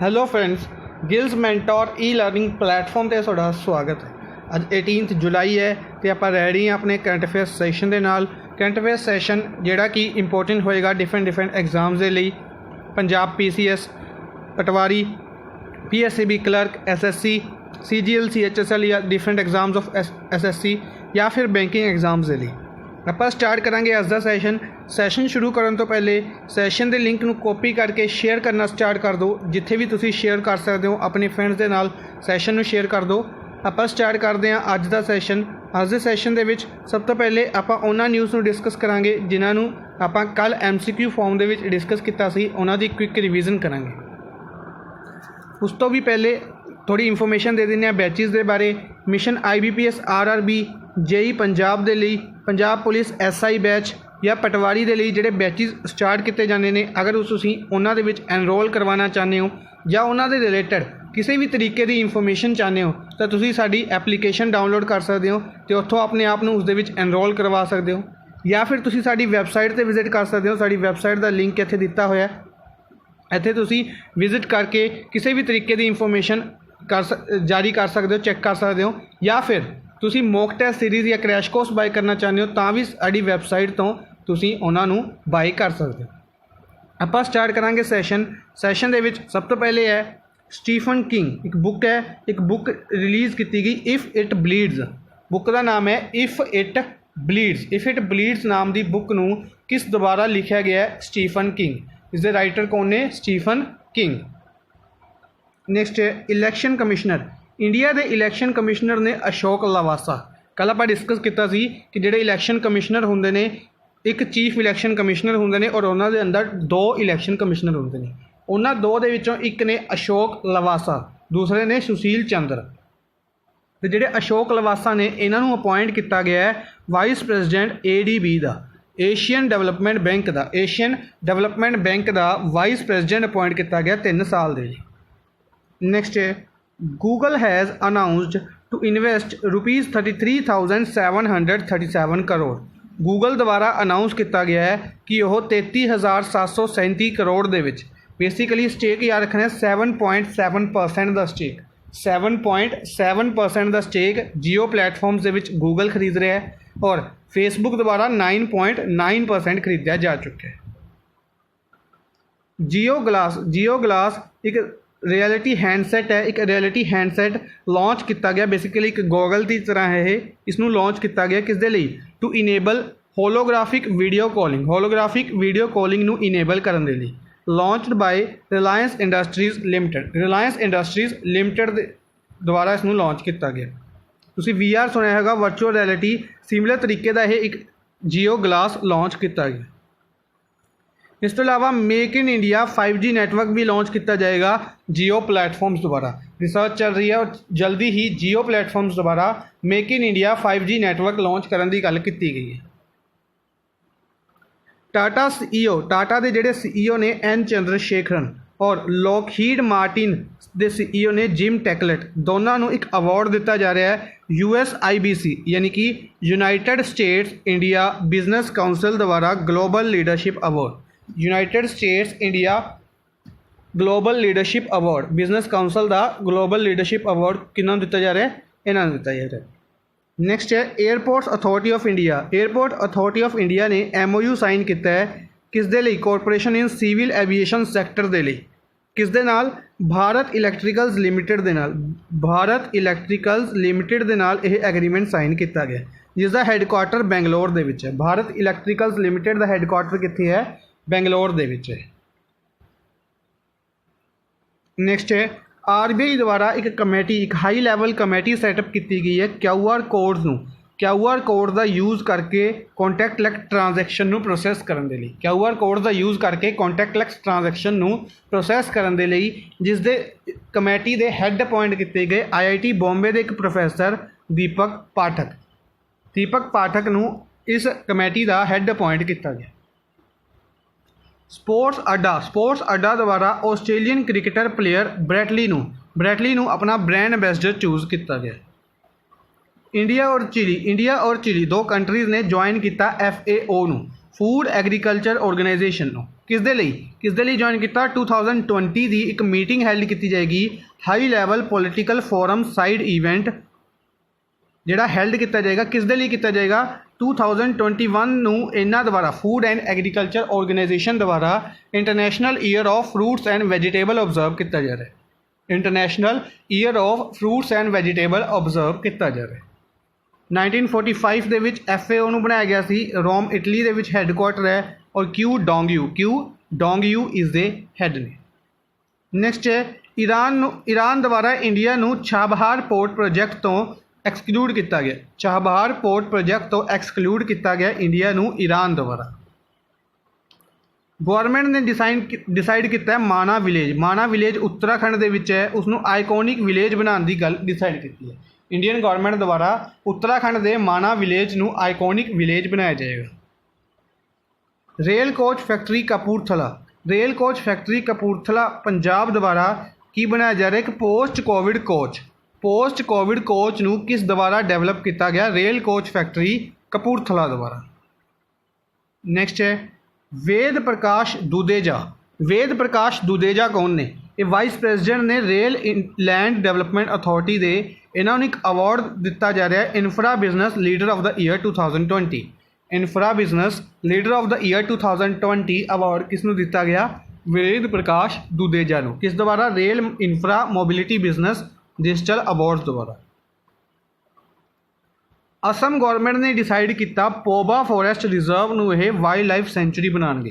Hello friends, Giles mentor ਈ learning platform 'ਤੇ ਤੁਹਾਡਾ ਸਵਾਗਤ ਹੈ। ਅੱਜ 18 ਜੁਲਾਈ ਹੈ ਅਤੇ ਆਪਾਂ ਰੈਡੀ ਹਾਂ ਆਪਣੇ ਕਰੰਟ ਅਫੇਅਰਸ ਸੈਸ਼ਨ ਦੇ ਨਾਲ। ਕਰੰਟ ਅਫੇਅਰਸ ਸੈਸ਼ਨ ਜਿਹੜਾ ਕਿ ਇੰਪੋਰਟੈਂਟ ਹੋਏਗਾ ਡਿਫਰੈਂਟ ਐਗਜ਼ਾਮਸ ਦੇ ਲਈ। ਪੰਜਾਬ PCS, ਪਟਵਾਰੀ, PSCB clerk, SSC, CGL CHSL ਜਾਂ ਡਿਫਰੈਂਟ ਐਗਜ਼ਾਮਸ ਆਫ SSC ਜਾਂ ਫਿਰ ਬੈਂਕਿੰਗ ਐਗਜ਼ਾਮਸ ਦੇ ਲਈ। ਆਪਾਂ ਸਟਾਰਟ ਕਰਾਂਗੇ ਅੱਜ ਦਾ ਸੈਸ਼ਨ ਸ਼ੁਰੂ ਕਰਨ ਤੋਂ ਪਹਿਲੇ ਸੈਸ਼ਨ ਦੇ ਲਿੰਕ ਨੂੰ ਕਾਪੀ ਕਰਕੇ ਸ਼ੇਅਰ ਕਰਨਾ ਸਟਾਰਟ ਕਰ ਦਿਓ। ਜਿੱਥੇ ਵੀ ਤੁਸੀਂ ਸ਼ੇਅਰ ਕਰ ਸਕਦੇ ਹੋ ਆਪਣੇ ਫਰੈਂਡਸ ਦੇ ਨਾਲ ਸੈਸ਼ਨ ਨੂੰ ਸ਼ੇਅਰ ਕਰ ਦਿਓ। ਆਪਾਂ ਸਟਾਰਟ ਕਰਦੇ ਹਾਂ ਅੱਜ ਦਾ ਸੈਸ਼ਨ। ਅੱਜ ਦੇ ਸੈਸ਼ਨ ਦੇ ਵਿੱਚ ਸਭ ਤੋਂ ਪਹਿਲੇ ਆਪਾਂ ਉਹਨਾਂ ਨਿਊਜ਼ ਨੂੰ ਡਿਸਕਸ ਕਰਾਂਗੇ ਜਿਨ੍ਹਾਂ ਨੂੰ ਆਪਾਂ ਕੱਲ੍ਹ MCQ ਫਾਰਮ ਦੇ ਵਿੱਚ ਡਿਸਕਸ ਕੀਤਾ ਸੀ, ਉਹਨਾਂ ਦੀ ਕੁਇੱਕ ਰਿਵੀਜ਼ਨ ਕਰਾਂਗੇ। ਉਸ ਤੋਂ ਵੀ ਪਹਿਲੇ ਥੋੜ੍ਹੀ ਇਨਫੋਰਮੇਸ਼ਨ ਦੇ ਦਿੰਦੇ ਹਾਂ ਬੈਚਿਸ ਦੇ ਬਾਰੇ। Mission IBPS RRB JEE Punjab ਦੇ ਲਈ, ਪੰਜਾਬ ਪੁਲਿਸ SI ਬੈਚ ਜਾਂ ਪਟਵਾਰੀ ਦੇ ਲਈ ਜਿਹੜੇ ਬੈਚਿਸ ਸਟਾਰਟ ਕੀਤੇ ਜਾਂਦੇ ਨੇ, ਅਗਰ ਤੁਸੀਂ ਉਹਨਾਂ ਦੇ ਵਿੱਚ ਐਨਰੋਲ ਕਰਵਾਉਣਾ ਚਾਹੁੰਦੇ ਹੋ ਜਾਂ ਉਹਨਾਂ ਦੇ ਰਿਲੇਟਡ ਕਿਸੇ ਵੀ ਤਰੀਕੇ ਦੀ ਇਨਫੋਰਮੇਸ਼ਨ ਚਾਹੁੰਦੇ ਹੋ ਤਾਂ ਤੁਸੀਂ ਸਾਡੀ ਐਪਲੀਕੇਸ਼ਨ ਡਾਊਨਲੋਡ ਕਰ ਸਕਦੇ ਹੋ ਅਤੇ ਉੱਥੋਂ ਆਪਣੇ ਆਪ ਨੂੰ ਉਸ ਦੇ ਵਿੱਚ ਐਨਰੋਲ ਕਰਵਾ ਸਕਦੇ ਹੋ। ਜਾਂ ਫਿਰ ਤੁਸੀਂ ਸਾਡੀ ਵੈੱਬਸਾਈਟ 'ਤੇ ਵਿਜ਼ਿਟ ਕਰ ਸਕਦੇ ਹੋ। ਸਾਡੀ ਵੈੱਬਸਾਈਟ ਦਾ ਲਿੰਕ ਇੱਥੇ ਦਿੱਤਾ ਹੋਇਆ। ਇੱਥੇ ਤੁਸੀਂ ਵਿਜ਼ਿਟ ਕਰਕੇ ਕਿਸੇ ਵੀ ਤਰੀਕੇ ਦੀ ਇਨਫੋਰਮੇਸ਼ਨ ਜਾਰੀ ਕਰ ਸਕਦੇ ਹੋ, ਚੈੱਕ ਕਰ ਸਕਦੇ ਹੋ। ਜਾਂ ਫਿਰ ਤੁਸੀਂ ਮੌਕ ਟੈਸਟ ਸੀਰੀਜ਼ ਜਾਂ ਕਰੈਸ਼ ਕੋਰਸ ਬਾਏ ਕਰਨਾ ਚਾਹੁੰਦੇ ਹੋ ਤਾਂ ਵੀ ਸਾਡੀ ਵੈੱਬਸਾਈਟ ਤੋਂ ਤੁਸੀਂ ਉਹਨਾਂ ਨੂੰ ਬਾਏ ਕਰ ਸਕਦੇ ਹੋ। ਆਪਾਂ ਸਟਾਰਟ ਕਰਾਂਗੇ ਸੈਸ਼ਨ ਦੇ ਵਿੱਚ ਸਭ ਤੋਂ ਪਹਿਲੇ ਹੈ ਸਟੀਫਨ ਕਿੰਗ। ਇੱਕ ਬੁੱਕ ਹੈ, ਇੱਕ ਬੁੱਕ ਰਿਲੀਜ਼ ਕੀਤੀ ਗਈ ਇਫ ਇਟ ਬਲੀਡਸ। ਬੁੱਕ ਦਾ ਨਾਮ ਹੈ ਇਫ ਇਟ ਬਲੀਡਸ। ਇਫ ਇਟ ਬਲੀਡਸ ਨਾਮ ਦੀ ਬੁੱਕ ਨੂੰ ਕਿਸ ਦੁਆਰਾ ਲਿਖਿਆ ਗਿਆ ਹੈ? Stephen king. ਇਸ ਦੇ ਰਾਈਟਰ ਕੌਣ ਨੇ? Stephen king. ਨੈਕਸਟ ਹੈ ਇਲੈਕਸ਼ਨ ਕਮਿਸ਼ਨਰ। ਇੰਡੀਆ ਦੇ ਇਲੈਕਸ਼ਨ ਕਮਿਸ਼ਨਰ ਨੇ ਅਸ਼ੋਕ ਲਵਾਸਾ। ਕੱਲ੍ਹ ਆਪਾਂ ਡਿਸਕਸ ਕੀਤਾ ਸੀ ਕਿ ਜਿਹੜੇ ਇਲੈਕਸ਼ਨ ਕਮਿਸ਼ਨਰ ਹੁੰਦੇ ਨੇ, ਇੱਕ ਚੀਫ ਇਲੈਕਸ਼ਨ ਕਮਿਸ਼ਨਰ ਹੁੰਦੇ ਨੇ ਔਰ ਉਹਨਾਂ ਦੇ ਅੰਦਰ 2 ਇਲੈਕਸ਼ਨ ਕਮਿਸ਼ਨਰ ਹੁੰਦੇ ਨੇ। ਉਹਨਾਂ 2 ਦੇ ਵਿੱਚੋਂ ਇੱਕ ਨੇ ਅਸ਼ੋਕ ਲਵਾਸਾ, ਦੂਸਰੇ ਨੇ ਸੁਸ਼ੀਲ ਚੰਦਰ। ਅਤੇ ਜਿਹੜੇ ਅਸ਼ੋਕ ਲਵਾਸਾ ਨੇ ਇਹਨਾਂ ਨੂੰ ਅਪੁਆਇੰਟ ਕੀਤਾ ਗਿਆ ਹੈ ਵਾਈਸ ਪ੍ਰੈਜ਼ੀਡੈਂਟ ADB ਦਾ, ਏਸ਼ੀਅਨ ਡਿਵੈਲਪਮੈਂਟ ਬੈਂਕ ਦਾ ਵਾਈਸ ਪ੍ਰੈਜ਼ੀਡੈਂਟ ਅਪੁਆਇੰਟ ਕੀਤਾ ਗਿਆ 3 ਸਾਲ ਦੇ ਲਈ। ਨੈਕਸਟ ਹੈ Google has announced to invest ₹33,737 crore. Google ਦੁਆਰਾ ਅਨਾਊਂਸ ਕੀਤਾ ਗਿਆ ਹੈ ਕਿ ਉਹ 33,737 ਕਰੋੜ ਦੇ ਵਿੱਚ ਬੇਸਿਕਲੀ ਸਟੇਕ ਯਾਦ ਰੱਖਣਾ 7.7% ਦਾ ਸਟੇਕ। 7.7% ਦਾ ਸਟੇਕ ਜੀਓ ਪਲੇਟਫਾਰਮਸ ਦੇ ਵਿੱਚ ਗੂਗਲ ਖਰੀਦ ਰਿਹਾ ਹੈ ਔਰ ਫੇਸਬੁੱਕ ਦੁਆਰਾ 9.9% ਖਰੀਦਿਆ ਜਾ ਚੁੱਕਿਆ ਹੈ। ਜੀਓ ਗਲਾਸ ਇੱਕ ਰਿਐਲਿਟੀ ਹੈਂਡਸੈਟ ਹੈ। ਇੱਕ ਰਿਐਲਿਟੀ ਹੈਂਡਸੈਟ ਲਾਂਚ ਕੀਤਾ ਗਿਆ, ਬੇਸਿਕਲੀ ਇੱਕ ਗੋਗਲ ਦੀ ਤਰ੍ਹਾਂ ਹੈ ਇਹ। ਇਸ ਨੂੰ ਲਾਂਚ ਕੀਤਾ ਗਿਆ ਕਿਸ ਦੇ ਲਈ? To enable holographic video calling ਨੂੰ ਇਨੇਬਲ ਕਰਨ ਦੇ ਲਈ। Launched by Reliance Industries Limited ਦੇ ਦੁਆਰਾ ਇਸ ਨੂੰ ਲਾਂਚ ਕੀਤਾ ਗਿਆ। ਤੁਸੀਂ VR ਸੁਣਿਆ ਹੈਗਾ, ਵਰਚੁਅਲ ਰਿਐਲਿਟੀ। ਸਿਮਿਲਰ ਤਰੀਕੇ ਦਾ ਇਹ ਇੱਕ ਜੀਓ ਗਲਾਸ ਲਾਂਚ ਕੀਤਾ ਗਿਆ। ਇਸ ਤੋਂ ਇਲਾਵਾ make in India 5G network ਵੀ ਲਾਂਚ ਕੀਤਾ ਜਾਏਗਾ ਜੀਓ ਪਲੇਟਫਾਰਮਸ ਦੁਆਰਾ। ਰਿਸਰਚ ਚੱਲ ਰਹੀ ਹੈ ਔਰ ਜਲਦੀ ਹੀ ਜੀਓ ਪਲੇਟਫਾਰਮਸ ਦੁਆਰਾ make in India 5G network launch ਕਰਨ ਦੀ ਗੱਲ ਕੀਤੀ ਗਈ ਹੈ। ਟਾਟਾ ਦੇ ਜਿਹੜੇ CEO ਨੇ N ਚੰਦਰਸ਼ੇਖਰਨ ਔਰ ਲੋਕਹੀਡ ਮਾਰਟਿਨ ਦੇ CEO ਨੇ ਜਿਮ ਟੈਕਲਟ, ਦੋਨਾਂ ਨੂੰ ਇੱਕ ਅਵਾਰਡ ਦਿੱਤਾ ਜਾ ਰਿਹਾ ਹੈ USIBC ਯਾਨੀ ਕਿ United States India business council ਦੁਆਰਾ global leadership award. United States India global leadership award, business council ਦਾ ਗਲੋਬਲ ਲੀਡਰਸ਼ਿਪ ਅਵਾਰਡ ਕਿਹਨਾਂ ਨੂੰ ਦਿੱਤਾ ਜਾ ਰਿਹਾ? ਇਹਨਾਂ ਨੂੰ ਦਿੱਤਾ ਜਾ ਰਿਹਾ। ਨੈਕਸਟ ਹੈ airports authority of India. Airport authority of India ਨੇ MOU ਸਾਈਨ ਕੀਤਾ ਹੈ ਕਿਸ ਦੇ ਲਈ? ਕਾਰਪੋਰੇਸ਼ਨ ਇਨ ਸਿਵਲ ਐਵੀਏਸ਼ਨ ਸੈਕਟਰ ਦੇ ਲਈ। ਕਿਸ ਦੇ ਨਾਲ? ਭਾਰਤ ਇਲੈਕਟ੍ਰੀਕਲਸ ਲਿਮਿਟਿਡ ਦੇ ਨਾਲ। ਭਾਰਤ ਇਲੈਕਟ੍ਰੀਕਲਸ ਲਿਮਿਟਿਡ ਦੇ ਨਾਲ ਇਹ ਐਗਰੀਮੈਂਟ ਸਾਈਨ ਕੀਤਾ ਗਿਆ, ਜਿਸ ਦਾ ਹੈੱਡਕੁਆਰਟਰ ਬੈਂਗਲੌਰ ਦੇ ਵਿੱਚ ਹੈ। ਭਾਰਤ ਇਲੈਕਟ੍ਰੀਕਲਸ ਲਿਮਿਟਿਡ ਦਾ ਹੈੱਡਕੁਆਰਟਰ ਕਿੱਥੇ ਹੈ? ਬੈਂਗਲੌਰ ਦੇ ਵਿੱਚ ਹੈ। ਨੈਕਸਟ ਹੈ RBI ਦੁਆਰਾ ਇੱਕ ਹਾਈ ਲੈਵਲ ਕਮੇਟੀ ਸੈਟਅਪ ਕੀਤੀ ਗਈ ਹੈ QR ਕੋਡ ਦਾ ਯੂਜ਼ ਕਰਕੇ ਕੰਟੈਕਟਲੈਸ ਟ੍ਰਾਂਜੈਕਸ਼ਨ ਨੂੰ ਪ੍ਰੋਸੈਸ ਕਰਨ ਦੇ ਲਈ। ਜਿਸ ਦੇ ਕਮੇਟੀ ਦੇ ਹੈੱਡ ਅਪੁਆਇੰਟ ਕੀਤੇ ਗਏ IIT ਬੰਬੇ ਦੇ ਇੱਕ ਪ੍ਰੋਫੈਸਰ ਦੀਪਕ ਪਾਠਕ ਨੂੰ ਇਸ ਕਮੇਟੀ ਦਾ ਹੈੱਡ ਅਪੁਆਇੰਟ ਕੀਤਾ ਗਿਆ। ਸਪੋਰਟਸ ਅੱਡਾ ਦੁਆਰਾ ਆਸਟ੍ਰੇਲੀਅਨ ਕ੍ਰਿਕਟਰ ਪਲੇਅਰ ਬ੍ਰੈਟਲੀ ਨੂੰ ਆਪਣਾ ਬ੍ਰਾਂਡ ਐਂਬੈਸਡਰ ਚੂਜ਼ ਕੀਤਾ ਗਿਆ। ਇੰਡੀਆ ਔਰ ਚਿਲੀ 2 ਕੰਟਰੀਜ਼ ਨੇ ਜੁਆਇਨ ਕੀਤਾ FAO ਨੂੰ, ਫੂਡ ਐਗਰੀਕਲਚਰ ਆਰਗੇਨਾਈਜੇਸ਼ਨ ਨੂੰ। किस दे ਲਈ ज्वाइन किया 2020 की एक मीटिंग हैल्ड की जाएगी high level political forum side event जिहड़ा हैल्ड किया जाएगा किस दे ਲਈ किया जाएगा 2021 ਨੂੰ ਇਹਨਾਂ द्वारा फूड एंड एग्रीकल्चर ऑर्गेनाइजेशन द्वारा international year of fruits and vegetable observe किया जा रहा है international year of fruits and vegetable observe किया जा रहा है 1945 ਦੇ ਵਿੱਚ FAO ਨੂੰ ਬਣਾਇਆ ਗਿਆ ਸੀ रोम इटली ਦੇ ਵਿੱਚ ਹੈੱਡਕੁਆਟਰ है और क्यू डोंगयू इस दे हैड ने नैक्सट है ईरान द्वारा इंडिया नू चाबहार पोर्ट प्रोजैक्ट तो एक्सक्लूड किया गया चाबहार पोर्ट प्रोजैक्ट तो एक्सक्लूड किया गया इंडिया नू ईरान द्वारा गवर्नमेंट ने डिसाइड किया माना विलेज उत्तराखंड दे विच है उसनू आइकॉनिक विलेज बनाने की गल डिसाइड की है इंडियन गवर्नमेंट द्वारा उत्तराखंड के माना विलेज नू आइकॉनिक विलेज बनाया जाएगा rail coach factory Kapurthala Punjab द्वारा की बनाया जा रहा है एक पोस्ट कोविड कोच नू किस द्वारा डेवलप किया गया रेल कोच फैक्ट्री कपूरथला द्वारा नैक्सट है वेद प्रकाश दुदेजा कौन ने ये वाइस प्रेजिडेंट ने रेल लैंड डेवलपमेंट अथॉरिटी दे इन्होंने एक अवार्ड दिता जा रहा है infra business leader of the year 2020 infra business leader of the year 2020 award किसनू दिता गया वेद प्रकाश दुदेजा नू किस द्वारा rail infra mobility business digital award द्वारा असम गवर्नमेंट ने डिसाइड किया पोबा फॉरेस्ट रिजर्व नू वाइल्ड लाइफ सेंचुरी बनाएंगे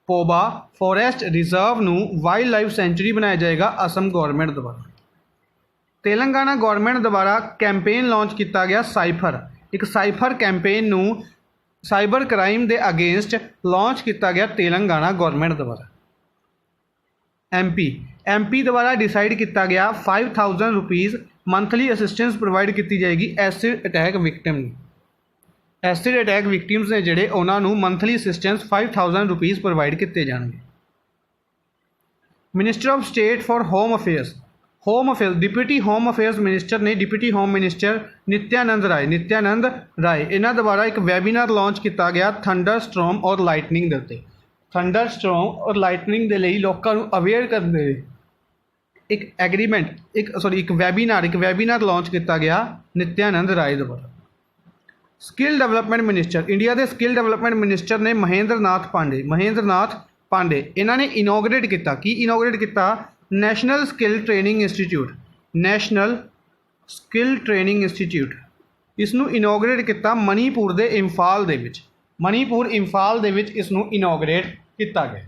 पोबा फॉरेस्ट रिजर्व नू वाइल्ड लाइफ सेंचुरी बनाया जाएगा असम गवर्नमेंट द्वारा तेलंगाना गवर्नमेंट द्वारा कैंपेन लॉन्च किया गया साइफर कैंपेन नू साइबर क्राइम के अगेंस्ट लॉन्च किया गया तेलंगाना गवर्नमेंट द्वारा एमपी द्वारा डिसाइड किया गया 5000 रुपीज़ मंथली असिस्टेंस प्रोवाइड की जाएगी एसिड अटैक विक्टिम्स ने जोड़े उन्होंने मंथली असिस्टेंस 5000 रुपीज़ प्रोवाइड किए जाएंगे minister of state for home affairs deputy home affairs minister ने deputy home minister Nityanand Rai इन्हों द्वारा एक वैबीनार लॉन्च किया गया थंडर स्ट्रॉम और लाइटनिंग के उत्ते थंडर स्ट्रॉम और लाइटनिंग के लिए लोगों को अवेयर करने एक वैबीनार लॉन्च किया गया नित्यानंद राय द्वारा स्किल डेवलपमेंट मिनिस्टर इंडिया के स्किल डेवलपमेंट मिनिस्टर ने महेंद्र नाथ पांडे इन्होंने इनोग्रेट किया नैशनल स्किल ट्रेनिंग इंस्टीट्यूट इसनू इनोग्रेट किया मणिपुर इंफाल दे विच इसनू इनोग्रेट किया गया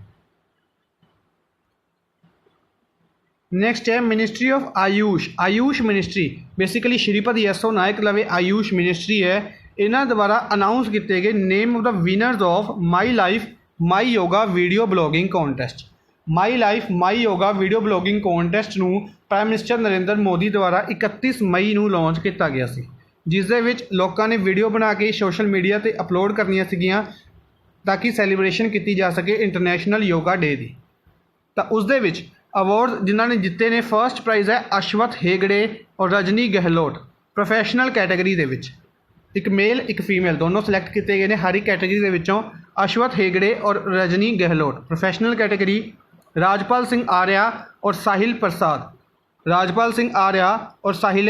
नैक्सट है ministry of AYUSH ministry basically Shripati Yesso Naik लवे आयुष मिनिस्ट्री है इन्हों द्वारा अनाउंस किए गए name of the winners of my life my yoga video blogging contest नू प्राइम मिनिस्टर नरेंद्र मोदी द्वारा 31 मई नू लॉन्च किया गया सी जिस दे विच लोगों ने वीडियो बना के सोशल मीडिया पर अपलोड करनियां सीगियां ताकि सैलीब्रेशन की जा सके इंटरनेशनल योगा डे की तो उस दे विच अवार्ड जिन्होंने जिते ने फर्स्ट प्राइज़ है अश्वथ हेगड़े और रजनी गहलोत प्रोफैशनल कैटेगरी दे विच एक मेल एक फीमेल दोनों सिलैक्ट किए गए हैं हर एक कैटेगरी के विचों अश्वथ हेगड़े और रजनी गहलोत प्रोफैशनल कैटेगरी राजपाल सिंह आर्या और Sahil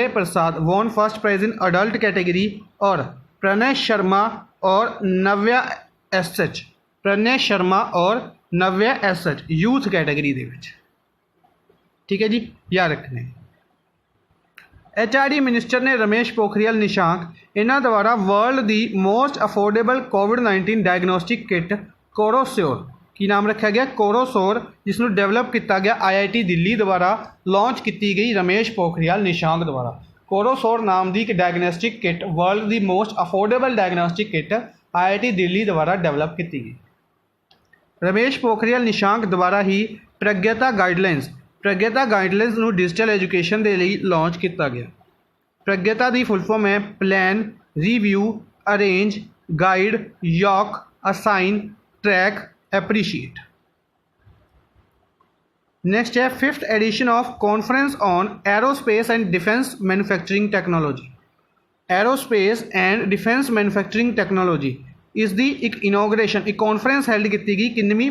Prasad won first prize in adult category और प्रणय शर्मा और Navya S H youth category दे विच ठीक है जी याद रखने HRD मिनिस्टर ने रमेश पोखरियाल निशांक इन्हों द्वारा वर्ल्ड की मोस्ट अफोर्डेबल कोविड-19 डायग्नोस्टिक किट कोरोसोर की नाम रखा गया कोरोसोर जिसनों डेवलप किया गया IIT दिल्ली द्वारा लॉन्च की गई रमेश पोखरियाल निशांक द्वारा कोरोसोर नाम की एक डायग्नोस्टिक किट वर्ल्ड की most affordable diagnostic kit IIT Delhi द्वारा डेवलप की गई रमेश पोखरियाल निशांक द्वारा ही प्रज्ञता गाइडलाइनस नू डिजिटल एजुकेशन के लिए लॉन्च किया गया प्रज्ञता की फुल फॉर्म है plan review arrange guide yak assign track appreciate next है 5th edition of conference on aerospace and defence manufacturing technology इस दी एक इनोग्रेशन एक कॉन्फ्रेंस हैल्ड की गई किन्नवीं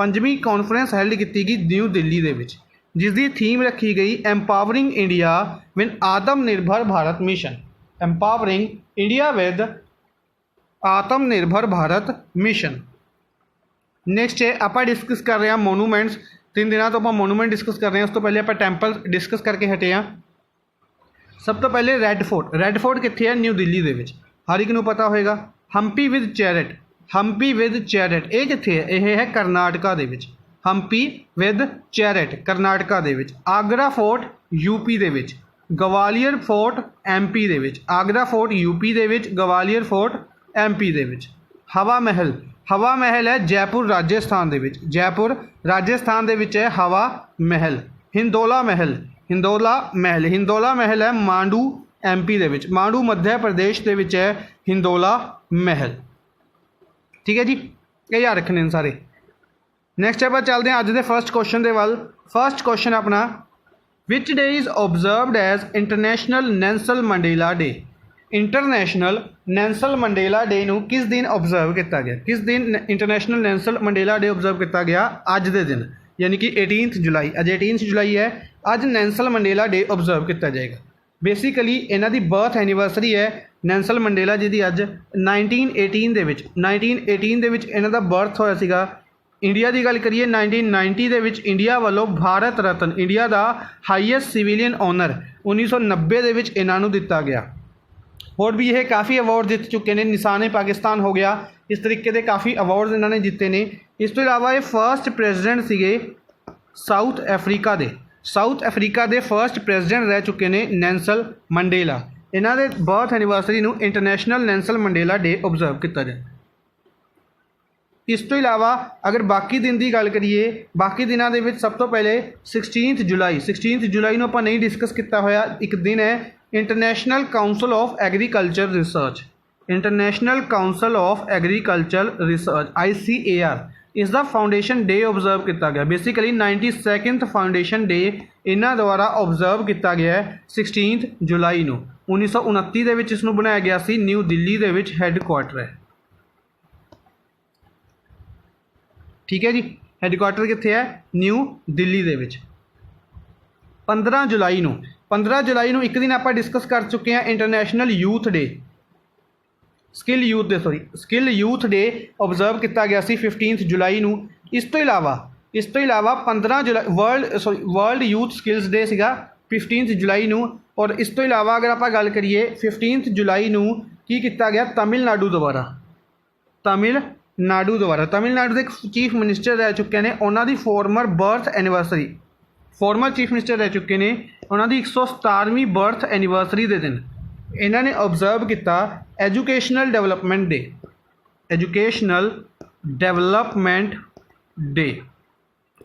5ਵੀਂ ਕੌਨਫਰੰਸ ਹੈਲਡ ਕੀਤੀ ਗਈ ਨਿਊ ਦਿੱਲੀ ਦੇ ਵਿੱਚ, ਜਿਸ ਦੀ ਥੀਮ ਰੱਖੀ ਗਈ ਐਮਪਾਵਰਿੰਗ ਇੰਡੀਆ ਵਿਦ ਆਤਮ ਨਿਰਭਰ ਭਾਰਤ ਮਿਸ਼ਨ। ਐਮਪਾਵਰਿੰਗ ਇੰਡੀਆ ਵਿਦ ਆਤਮ ਨਿਰਭਰ ਭਾਰਤ ਮਿਸ਼ਨ। ਨੈਕਸਟ ਹੈ ਆਪਾਂ ਡਿਸਕਸ ਕਰ ਰਹੇ ਹਾਂ ਮੋਨੂਮੈਂਟਸ। 3 ਦਿਨਾਂ ਤੋਂ ਆਪਾਂ ਮੋਨੂਮੈਂਟ ਡਿਸਕਸ ਕਰ ਰਹੇ ਹਾਂ। ਉਸ ਤੋਂ ਪਹਿਲੇ ਆਪਾਂ ਟੈਂਪਲ ਡਿਸਕਸ ਕਰਕੇ ਹਟੇ ਹਾਂ। ਸਭ ਤੋਂ ਪਹਿਲੇ ਰੈੱਡ ਫੋਰਟ। ਰੈੱਡ ਫੋਰਟ ਕਿੱਥੇ ਹੈ? ਨਿਊ ਦਿੱਲੀ ਦੇ ਵਿੱਚ, ਹਰ ਇੱਕ ਨੂੰ ਪਤਾ ਹੋਏਗਾ। ਹੰਪੀ ਵਿਦ ਚੈਰਟ। ਹੰਪੀ ਵਿਦ ਚੈਰਟ ਇਹ ਕਿੱਥੇ ਹੈ? ਇਹ ਹੈ ਕਰਨਾਟਕਾ ਦੇ ਵਿੱਚ। ਹੰਪੀ ਵਿਦ ਚੈਰਟ ਕਰਨਾਟਕਾ ਦੇ ਵਿੱਚ। ਆਗਰਾ ਫੋਰਟ ਯੂਪੀ ਦੇ ਵਿੱਚ। ਗਵਾਲੀਅਰ ਫੋਰਟ ਐਮਪੀ ਦੇ ਵਿੱਚ। ਆਗਰਾ ਫੋਰਟ ਯੂਪੀ ਦੇ ਵਿੱਚ, ਗਵਾਲੀਅਰ ਫੋਰਟ ਐਮਪੀ ਦੇ ਵਿੱਚ। ਹਵਾ ਮਹਿਲ। ਹਵਾ ਮਹਿਲ ਹੈ ਜੈਪੁਰ ਰਾਜਸਥਾਨ ਦੇ ਵਿੱਚ। ਜੈਪੁਰ ਰਾਜਸਥਾਨ ਦੇ ਵਿੱਚ ਹੈ ਹਵਾ ਮਹਿਲ। ਹਿੰਦੋਲਾ ਮਹਿਲ। ਹਿੰਦੋਲਾ ਮਹਿਲ। ਹਿੰਦੋਲਾ ਮਹਿਲ ਹੈ ਮਾਂਡੂ ਐਮਪੀ ਦੇ ਵਿੱਚ। ਮਾਂਡੂ ਮੱਧ ਪ੍ਰਦੇਸ਼ ਦੇ ਵਿੱਚ ਹੈ ਹਿੰਦੋਲਾ ਮਹਿਲ। ਠੀਕ ਹੈ ਜੀ, ਇਹ ਯਾਦ ਰੱਖਣੇ ਨੇ ਸਾਰੇ। ਨੈਕਸਟ ਆਪਾਂ ਚੱਲਦੇ ਹਾਂ ਅੱਜ ਦੇ ਫਸਟ ਕੁਐਸਚਨ ਦੇ ਵੱਲ। ਫਸਟ ਕੁਐਸਚਨ ਆਪਣਾ, which day is observed as international Nelson Mandela day. International Nelson Mandela day ਨੂੰ ਕਿਸ ਦਿਨ ਓਬਜ਼ਰਵ ਕੀਤਾ ਗਿਆ? ਕਿਸ ਦਿਨ international Nelson Mandela day observe ਕੀਤਾ ਗਿਆ? ਅੱਜ ਦੇ ਦਿਨ, ਯਾਨੀ ਕਿ 18 ਜੁਲਾਈ। ਅੱਜ 18 ਜੁਲਾਈ ਹੈ। ਅੱਜ ਨੈਲਸਨ ਮੰਡੇਲਾ ਡੇ ਓਬਜ਼ਰਵ ਕੀਤਾ ਜਾਏਗਾ। ਬੇਸਿਕਲੀ ਇਹਨਾਂ ਦੀ ਬਰਥ ਐਨੀਵਰਸਰੀ ਹੈ ਨੈਲਸਨ ਮੰਡੇਲਾ ਜੀ ਦੀ ਅੱਜ 1918 ਦੇ ਵਿੱਚ। 1918 ਦੇ ਵਿੱਚ ਇਹਨਾਂ ਦਾ ਬਰਥ ਹੋਇਆ ਸੀਗਾ। ਇੰਡੀਆ ਦੀ ਗੱਲ ਕਰੀਏ 1990 ਦੇ ਵਿੱਚ ਇੰਡੀਆ ਵੱਲੋਂ ਭਾਰਤ ਰਤਨ, ਇੰਡੀਆ ਦਾ ਹਾਈਐਸਟ ਸਿਵੀਲੀਅਨ ਓਨਰ 1990 ਦੇ ਵਿੱਚ ਇਹਨਾਂ ਨੂੰ ਦਿੱਤਾ ਗਿਆ। ਹੋਰ ਵੀ ਇਹ ਕਾफ़ी ਅਵਾਰਡ ਜਿੱਤ ਚੁੱਕੇ ਨੇ। ਨਿਸ਼ਾਨ ਪਾਕਿਸਤਾਨ ਹੋ ਗਿਆ, ਇਸ ਤਰੀਕੇ ਦੇ ਕਾफ़ी ਅਵਾਰਡ ਇਹਨਾਂ ਨੇ ਜਿੱਤੇ ਨੇ। ਇਸ ਤੋਂ ਇਲਾਵਾ ਇਹ ਫਸਟ ਪ੍ਰੈਜ਼ੀਡੈਂਟ ਸੀਗੇ ਸਾਊਥ ਅਫਰੀਕਾ ਦੇ। ਸਾਊਥ ਅਫਰੀਕਾ ਦੇ ਫਸਟ ਪ੍ਰੈਜ਼ੀਡੈਂਟ ਰਹਿ ਚੁੱਕੇ ਨੇ ਨੈਲਸਨ ਮੰਡੇਲਾ। ਇਹਨਾਂ ਦੇ ਬਰਥ ਐਨੀਵਰਸਰੀ ਨੂੰ international Nelson Mandela day observe ਕੀਤਾ ਜਾਏ। ਇਸ ਤੋਂ ਇਲਾਵਾ ਅਗਰ ਬਾਕੀ ਦਿਨ ਦੀ ਗੱਲ ਕਰੀਏ, ਬਾਕੀ ਦਿਨਾਂ ਦੇ ਵਿੱਚ ਸਭ ਤੋਂ ਪਹਿਲੇ 16 ਜੁਲਾਈ। 16 ਜੁਲਾਈ ਨੂੰ ਆਪਾਂ ਨਹੀਂ ਡਿਸਕਸ ਕੀਤਾ ਹੋਇਆ ਇੱਕ ਦਿਨ ਹੈ international council of agriculture research. International council of agriculture research ICAR ਇਸ ਦਾ ਫਾਊਂਡੇਸ਼ਨ ਡੇ ਓਬਜ਼ਰਵ ਕੀਤਾ ਗਿਆ। ਬੇਸਿਕਲੀ 92nd ਫਾਊਂਡੇਸ਼ਨ ਡੇ ਇਹਨਾਂ ਦੁਆਰਾ ਓਬਜ਼ਰਵ ਕੀਤਾ ਗਿਆ ਹੈ 16 ਜੁਲਾਈ ਨੂੰ। 1929 ਦੇ ਵਿੱਚ ਇਸ ਨੂੰ ਬਣਾਇਆ ਗਿਆ ਸੀ। ਨਿਊ ਦਿੱਲੀ ਦੇ ਵਿੱਚ ਹੈੱਡਕੁਆਟਰ ਹੈ। ਠੀਕ ਹੈ ਜੀ, ਹੈੱਡਕੁਆਟਰ ਕਿੱਥੇ ਹੈ? ਨਿਊ ਦਿੱਲੀ ਦੇ ਵਿੱਚ। 15 ਜੁਲਾਈ ਨੂੰ 15 ਜੁਲਾਈ ਨੂੰ ਇੱਕ ਦਿਨ ਆਪਾਂ ਡਿਸਕਸ ਕਰ ਚੁੱਕੇ ਹਾਂ ਇੰਟਰਨੈਸ਼ਨਲ ਯੂਥ ਡੇ। ਸਕਿੱਲ ਯੂਥ ਡੇ ਓਬਜ਼ਰਵ ਕੀਤਾ ਗਿਆ ਸੀ 15 ਜੁਲਾਈ ਨੂੰ। ਇਸ ਤੋਂ ਇਲਾਵਾ 15 ਜੁਲਾਈ ਵਰਲਡ ਯੂਥ ਸਕਿੱਲਸ ਡੇ ਸੀਗਾ 15 ਜੁਲਾਈ ਨੂੰ। ਔਰ ਇਸ ਤੋਂ ਇਲਾਵਾ ਅਗਰ ਆਪਾਂ ਗੱਲ ਕਰੀਏ 15 ਜੁਲਾਈ ਨੂੰ ਕੀ ਕੀਤਾ ਗਿਆ? ਤਮਿਲਨਾਡੂ ਦੁਆਰਾ ਤਮਿਲਨਾਡੂ ਦੇ ਚੀਫ ਮਿਨਿਸਟਰ ਰਹਿ ਚੁੱਕੇ ਨੇ। ਉਹਨਾਂ ਦੀ ਫੋਰਮਰ ਬਰਥ ਐਨੀਵਰਸਰੀ, ਫੋਰਮਰ ਚੀਫ ਮਿਨਿਸਟਰ ਰਹਿ ਚੁੱਕੇ ਨੇ, ਉਹਨਾਂ ਦੀ 117ਵੀਂ ਬਰਥ ਐਨੀਵਰਸਰੀ ਦੇ ਦਿਨ ਇਹਨਾਂ ਨੇ ਓਬਜ਼ਰਵ ਕੀਤਾ ਐਜੂਕੇਸ਼ਨਲ ਡਿਵੈਲਪਮੈਂਟ ਡੇ। ਐਜੂਕੇਸ਼ਨਲ ਡਿਵੈਲਪਮੈਂਟ ਡੇ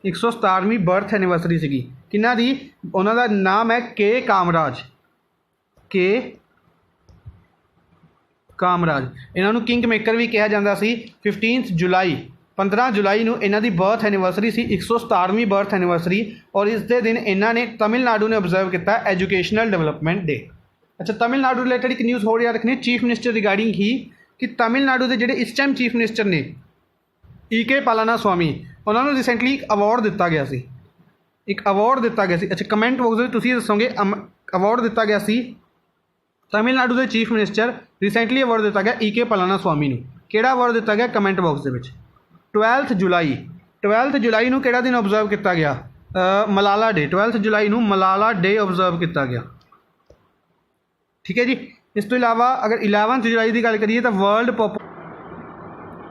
117ਵੀਂ ਬਰਥ ਐਨੀਵਰਸਰੀ ਸੀਗੀ। ਕਿਹਨਾਂ ਦੀ? ਉਹਨਾਂ ਦਾ ਨਾਮ ਹੈ ਕੇ ਕਾਮਰਾਜ। ਇਹਨਾਂ ਨੂੰ ਕਿੰਗ ਮੇਕਰ ਵੀ ਕਿਹਾ ਜਾਂਦਾ ਸੀ। 15 ਜੁਲਾਈ ਨੂੰ ਇਹਨਾਂ ਦੀ ਬਰਥ ਐਨੀਵਰਸਰੀ ਸੀ, 117ਵੀਂ ਬਰਥ ਐਨੀਵਰਸਰੀ। ਔਰ ਇਸ ਦੇ ਦਿਨ ਇਹਨਾਂ ਨੇ ਤਮਿਲਨਾਡੂ ਨੇ ਓਬਜ਼ਰਵ ਕੀਤਾ ਐਜੂਕੇਸ਼ਨਲ ਡਿਵੈਲਪਮੈਂਟ ਡੇ। ਅੱਛਾ, ਤਮਿਲਨਾਡੂ ਰਿਲੇਟਡ ਇੱਕ ਨਿਊਜ਼ ਹੋਰ ਯਾਦ ਰੱਖਣੀ ਚੀਫ ਮਿਨਿਸਟਰ ਰਿਗਾਰਡਿੰਗ ਹੀ ਕਿ ਤਮਿਲਨਾਡੂ ਦੇ ਜਿਹੜੇ ਇਸ ਟਾਈਮ ਚੀਫ ਮਿਨਿਸਟਰ ਨੇ E.K. ਪਾਲਾਨਾਸਵਾਮੀ, ਉਹਨਾਂ ਨੂੰ ਰੀਸੈਂਟਲੀ ਇੱਕ ਅਵਾਰਡ ਦਿੱਤਾ ਗਿਆ ਸੀ। ਅੱਛਾ, ਕਮੈਂਟ ਬਾਕਸ ਵਿੱਚ ਤੁਸੀਂ ਦੱਸੋਗੇ ਅਵਾਰਡ ਦਿੱਤਾ ਗਿਆ ਸੀ ਤਮਿਲਨਾਡੂ ਦੇ ਚੀਫ ਮਿਨਿਸਟਰ ਰੀਸੈਂਟਲੀ ਅਵਾਰਡ ਦਿੱਤਾ ਗਿਆ E.K. ਪਾਲਾਨਾਸਵਾਮੀ ਨੂੰ। ਕਿਹੜਾ ਅਵਾਰਡ ਦਿੱਤਾ ਗਿਆ? ਕਮੈਂਟ ਬਾਕਸ ਦੇ ਵਿੱਚ। 12 ਜੁਲਾਈ ਨੂੰ ਕਿਹੜਾ ਦਿਨ ਓਬਜ਼ਰਵ ਕੀਤਾ ਗਿਆ? ਮਲਾਲਾ ਡੇ। 12 ਜੁਲਾਈ ਨੂੰ ਮਲਾਲਾ ਡੇ ਓਬਜ਼ਰਵ ਕੀਤਾ ਗਿਆ। ਠੀਕ ਹੈ ਜੀ। ਇਸ ਤੋਂ ਇਲਾਵਾ ਅਗਰ 11 ਜੁਲਾਈ ਦੀ ਗੱਲ ਕਰੀਏ ਤਾਂ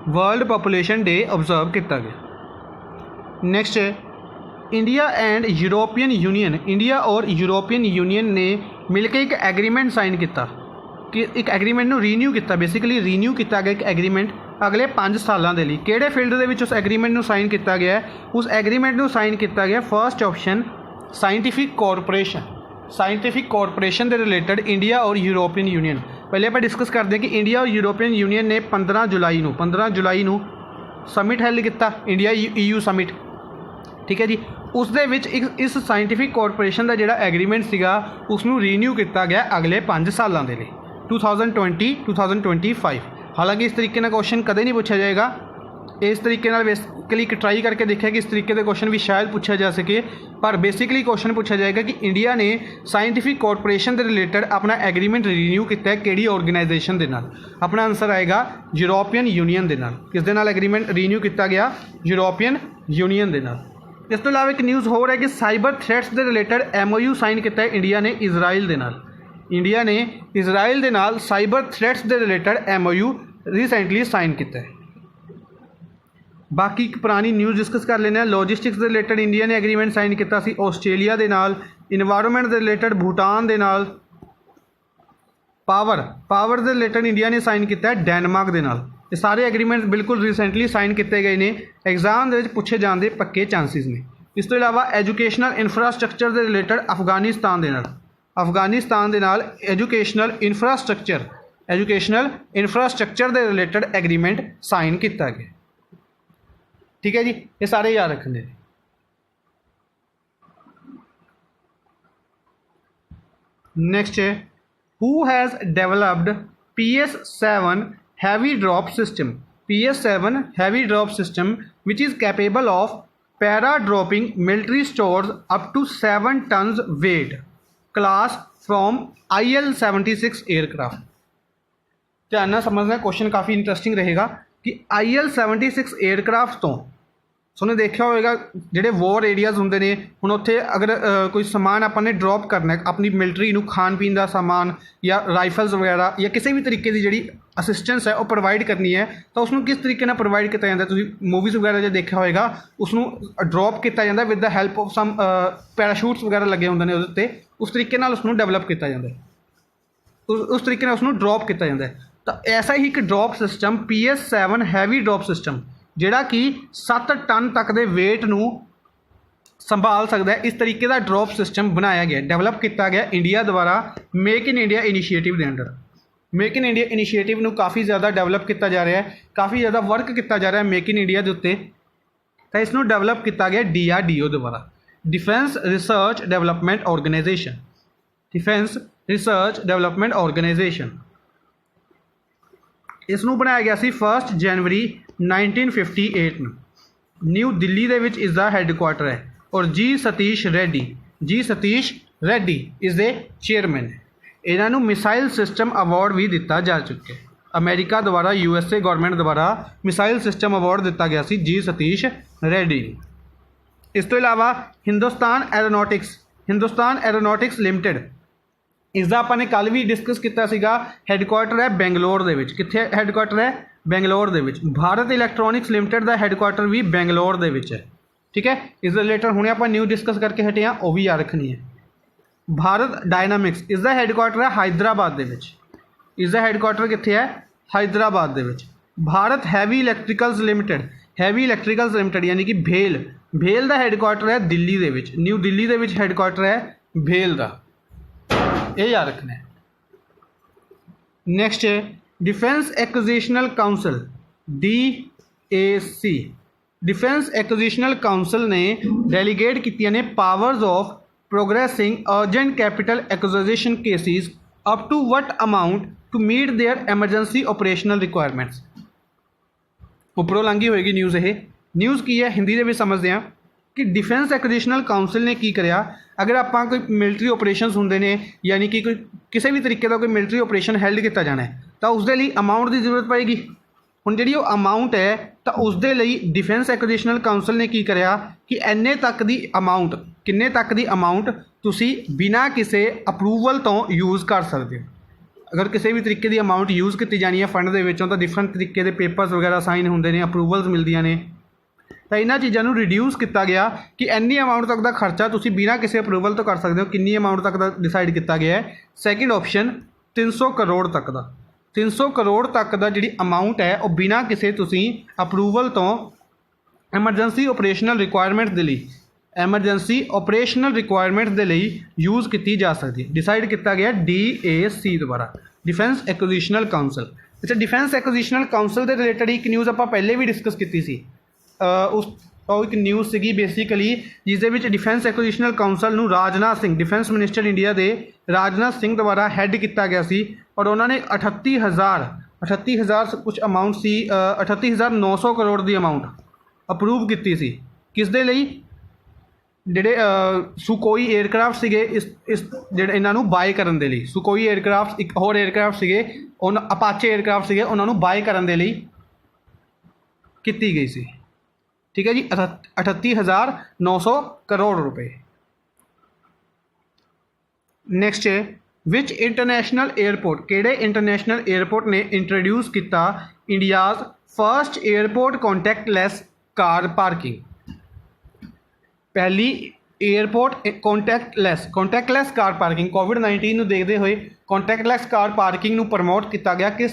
ਵਰਲਡ ਪੋਪੂਲੇਸ਼ਨ ਡੇ ਓਬਜ਼ਰਵ ਕੀਤਾ ਗਿਆ। Next India and European union, India और यूरोपियन यूनियन ने मिलकर एक एग्रीमेंट साइन किया कि एक एग्रीमेंट ਨੂੰ ਰੀਨਿਊ ਕੀਤਾ। ਬੇਸਿਕਲੀ ਰੀਨਿਊ ਕੀਤਾ ਗਿਆ ਇੱਕ ਐਗਰੀਮੈਂਟ ਅਗਲੇ 5 ਸਾਲਾਂ ਦੇ ਲਈ। ਕਿਹੜੇ ਫੀਲਡ ਦੇ ਵਿੱਚ ਉਸ ਐਗਰੀਮੈਂਟ ਨੂੰ ਸਾਈਨ ਕੀਤਾ ਗਿਆ? ਉਸ ਐਗਰੀਮੈਂਟ ਨੂੰ ਸਾਈਨ ਕੀਤਾ ਗਿਆ ਫਸਟ ਆਪਸ਼ਨ ਸਾਇੰਟੀਫਿਕ ਕਾਰਪੋਰੇਸ਼ਨ ਦੇ ਰਿਲੇਟਡ ਇੰਡੀਆ ਔਰ यूरोपियन यूनियन। ਪਹਿਲੇ ਆਪਾਂ ਡਿਸਕਸ ਕਰਦੇ ਹਾਂ ਕਿ ਇੰਡੀਆ ਔਰ यूरोपियन यूनियन ਨੇ 15 ਜੁਲਾਈ ਨੂੰ ਸਮਿਟ ਹੈਲਡ ਕੀਤਾ, ਇੰਡੀਆ EU ਸਮਿਟ। ਠੀਕ ਹੈ ਜੀ। ਉਸ ਦੇ ਵਿੱਚ ਇਸ ਸਾਇੰਟੀਫਿਕ ਕਾਰਪੋਰੇਸ਼ਨ ਦਾ ਜਿਹੜਾ ਐਗਰੀਮੈਂਟ ਸੀਗਾ ਉਸ ਨੂੰ ਰੀਨਿਊ ਕੀਤਾ ਗਿਆ ਅਗਲੇ 5 ਸਾਲਾਂ ਦੇ ਲਈ 2020-2025। ਹਾਲਾਂਕਿ ਇਸ ਤਰੀਕੇ ਨਾਲ ਕੁਐਸਚਨ ਕਦੇ ਨਹੀਂ ਪੁੱਛਿਆ ਜਾਏਗਾ इस तरीके नाल बेसिकली एक ट्राई करके देखा कि इस तरीके के क्वेश्चन भी शायद पूछा जा सके, पर बेसिकली क्वेश्चन पूछा जाएगा कि इंडिया ने साइंटिफिक कॉरपोरेशन के रिलेटेड अपना एग्रीमेंट रिन्यू किया है किहड़ी ऑर्गेनाइजेशन के नाल। अपना आंसर आएगा यूरोपियन यूनीयन के नाल। किस दे नाल एग्रीमेंट रिन्यू किया गया? यूरोपियन यूनीयन के नाल। इस तो इलावा एक न्यूज़ हो रहा है कि साइबर थ्रेट्स के रिलेटेड MOU साइन किया है इंडिया ने इजराइल के नाल। इंडिया ने इजराइल के नाल साइबर थ्रेट्स के रिलेटेड MOU रिसेंटली साइन किया है। बाकी पुरानी न्यूज़ डिस्कस कर लेने। लॉजिस्टिक्स के रिलेटेड इंडिया ने एग्रीमेंट साइन किया सी आस्ट्रेलिया के नाल। इन्वायरमेंट के रिलेटेड भूटान के नाल। पावर के रिलेटेड इंडिया ने साइन किया है डेनमार्क के नाल। ये सारे एग्रीमेंट बिल्कुल रिसेंटली साइन किए गए हैं। एग्जाम के पूछे जाने के पक्के चांसिस ने। इस तो इलावा एजुकेशनल इंफ्रास्ट्रक्चर के रिलेटेड अफगानिस्तान के नाल एजुकेशनल इंफ्रास्ट्रक्चर के रिलेटेड एग्रीमेंट साइन किया गया। ठीक है जी, ये सारे याद रखने। नेक्स्ट है who has developed PS7 heavy drop system. PS7 heavy drop system which is capable of para dropping military stores up to 7 tons weight class from IL-76 aircraft. ध्यान नाल समझना, क्वेश्चन काफ़ी इंटरेस्टिंग रहेगा कि IL-76 एयरक्राफ्ट तो तुमने देखा होगा जोड़े वॉर एरियाज़ होंगे ने। हुण उत्थे अगर कोई समान आपने ड्रॉप करना है अपनी मिलिट्री नूं, खान पीन का समान या राइफल्स वगैरह या किसी भी तरीके की जी असिस्टेंस है वो प्रोवाइड करनी है, तो उसनों किस तरीके नाल प्रोवाइड किया जाता है? तुसीं मूवीज़ वगैरह जो देखा होगा उसनों ड्रॉप किया जाता with the help of some parachutes वगैरह लगे होंगे ने उहदे उत्ते। उस तरीके नाल उसनों डेवलप किया जाता है, उस तरीके नाल उसनों ड्रॉप किया जाता है। तो ऐसा ही एक drop system PS7 heavy drop system जिहड़ा कि 7 टन तक के वेट नूं संभाल सकता है, इस तरीके का ड्रॉप सिस्टम बनाया गया, डेवलप किया गया इंडिया द्वारा मेक इन इंडिया इनिशिएटिव के under. Make in India initiative नूं काफ़ी ज़्यादा डेवलप किया जा रहा है, काफ़ी ज़्यादा वर्क किया जा रहा है मेक इन इंडिया के उत्ते। तो इसनूं डेवलप किया गया DRDO द्वारा, defence research development organisation. Defence research development organisation इसनूं बनाया गया सी 1 जनवरी 1958 ਨੂੰ। न्यू दिल्ली ਦੇ ਵਿੱਚ इसका हैडकुआटर है और G सतीश रेड्डी इस दे चेयरमैन है। इन्हों मिसाइल सिस्टम अवार्ड भी दिता जा चुका है। अमेरिका द्वारा USA गवर्नमेंट द्वारा मिसाइल सिस्टम अवार्ड दिता गया सी G सतीश रेड्डी। इस तो इलावा हिंदुस्तान एरोनॉटिक्स लिमिटेड इसका अपने कल भी डिस्कस किया सीगा। हैडकुआटर है बेंगलोर दे विच। कित्थे हैडकुआटर है? बेंगलोर दे विच। भारत इलैक्ट्रॉनिक्स लिमिटेड का हैडकुआटर भी बेंगलोर दे विच है। ठीक है, इस रिलेटेड हुणे आपां न्यूज़ डिस्कस करके हटे हैं, वो भी याद रखनी है। भारत डायनामिक्स इसका हैडकुआटर है हैदराबाद दे विच। इसका हैडकुआटर कित्थे है? हैदराबाद दे विच। भारत हैवी इलैक्ट्रिकल्स लिमिटेड यानी कि भेल का हैडकुआटर है दिल्ली दे विच। न्यू दिल्ली दे विच हैडकुआटर है भेल का, ये याद रखना है। नेक्स्ट है defence acquisitional council DAC। Defence acquisitional council ने डेलीगेट कीतियां ने powers of progressing urgent capital acquisition cases up to what amount to meet their emergency operational requirements. उपरों लंघी होएगी न्यूज़। ये न्यूज़ की है हिंदी में भी समझते हैं कि डिफेंस एक्विजिशनल काउंसिल ने की करिया, अगर आप कोई मिलिट्री ऑपरेशन होंगे ने यानी कि कोई किसी भी तरीके का कोई मिलिट्री ऑपरेशन हैल्ड किया जाना है तो उसके लिए अमाउंट की जरूरत पएगी। हुण जिहड़ी अमाउंट है तो उसके लिए डिफेंस एक्विजिशनल काउंसिल ने की करिया कि इन्ने तक की अमाउंट, किन्ने तक की अमाउंट तुसी बिना किसी अप्रूवल तो यूज़ कर सकते हो। अगर किसी भी तरीके की अमाउंट यूज़ की जानी है फंड के विचों तो डिफरेंट तरीके के पेपर्स वगैरह साइन होंगे ने, अप्रूवल्स मिलदियां ने। तो इन्होंने चीज़ों रिड्यूस किया गया कि इन्नी अमाउंट तक का खर्चा तुसी बिना किसी अप्रूवल तो कर सकते हो। किन्नी अमाउंट तक का डिसाइड किया गया है? सैकेंड ऑप्शन 300 करोड़ तक का। 300 करोड़ तक का जी अमाउंट है वो बिना किसी तुसी अप्रूवल तो एमरजेंसी ऑपरेशनल रिक्वायरमेंट के लिए यूज़ की जा सकती है। डिसाइड किया गया DAC द्वारा, डिफेंस एक्विजिशनल काउंसिल। अच्छा, डिफेंस एक्विजिशनल काउंसिल के रिलेटेड एक न्यूज़ आप पहले भी डिस्कस की सी। उस एक न्यूज़ सी बेसिकली जिस डिफेंस एक्विजिशनल काउंसिल नूं Rajnath Singh, defence minister India के राजनाथ सिंह द्वारा हैड किया गया सी और उन्होंने 38,000 कुछ अमाउंट सी 38,900 करोड़ की अमाउंट अप्रूव की सी किस दे लई ਜਿਹੜੇ ਸੁਕੋਈ 에ਅਰਕ੍ਰਾਫਟ ਸੀਗੇ ਇਸ ਜਿਹੜੇ ਇਹਨਾਂ ਨੂੰ ਬਾਏ ਕਰਨ ਦੇ ਲਈ ਸੁਕੋਈ 에ਅਰਕ੍ਰਾਫਟ ਇੱਕ ਹੋਰ 에ਅਰਕ੍ਰਾਫਟ ਸੀਗੇ ਉਹਨਾਂ ਅਪਾਚੇ 에ਅਰਕ੍ਰਾਫਟ ਸੀਗੇ ਉਹਨਾਂ ਨੂੰ ਬਾਏ ਕਰਨ ਦੇ ਲਈ ਕੀਤੀ ਗਈ ਸੀ। ठीक है जी 38,900 करोड़ रुपए। नैक्सट है विच इंटरनेशनल एयरपोर्ट केड़े इंटरनेशनल एयरपोर्ट ने इंट्रोड्यूस किया India's first airport contactless car parking. पहली एयरपोर्ट कॉन्टैक्टलैस कार पार्किंग कोविड-19 ਨੂੰ देखते हुए कॉन्टैक्टलैस कार पार्किंग ਨੂੰ प्रमोट किया गया। किस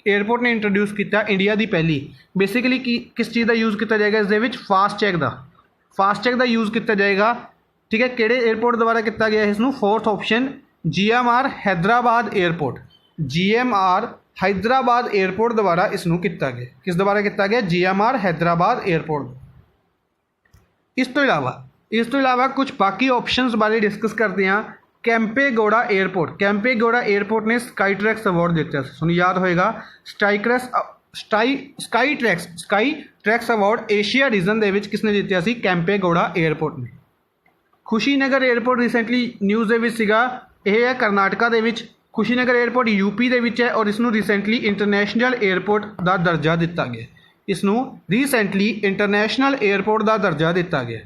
एयरपोर्ट ने इंट्रोड्यूस किया इंडिया की पहली बेसिकली किस चीज़ का यूज़ किया जाएगा इस फास्टैग का यूज़ किया जाएगा। ठीक है किहड़े एयरपोर्ट द्वारा किया गया इसनूं fourth option GMR Hyderabad airport GMR Hyderabad airport द्वारा इसनूं किया गया। किस द्वारा किया गया GMR हैदराबाद एयरपोर्ट। इस तो इलावा कुछ बाकी ऑप्शनस बारे डिस्कस करते हैं। कैंपेगौड़ा एयरपोर्ट ने स्काई ट्रैक्स अवार्ड दिता सुन याद होएगा Skytrax award Asia region दे विच किसने दिता सी कैंपेगौड़ा एयरपोर्ट ने। खुशीनगर एयरपोर्ट रिसेंटली न्यूज़ दे विच सीगा यह है करनाटका दे विच खुशीनगर एयरपोर्ट यूपी दे विच है और इसनूं रिसेंटली इंटरनेशनल एयरपोर्ट का दर्जा दिता गया। इसनूं रिसेंटली इंटरनेशनल एयरपोर्ट का दर्जा दिता गया।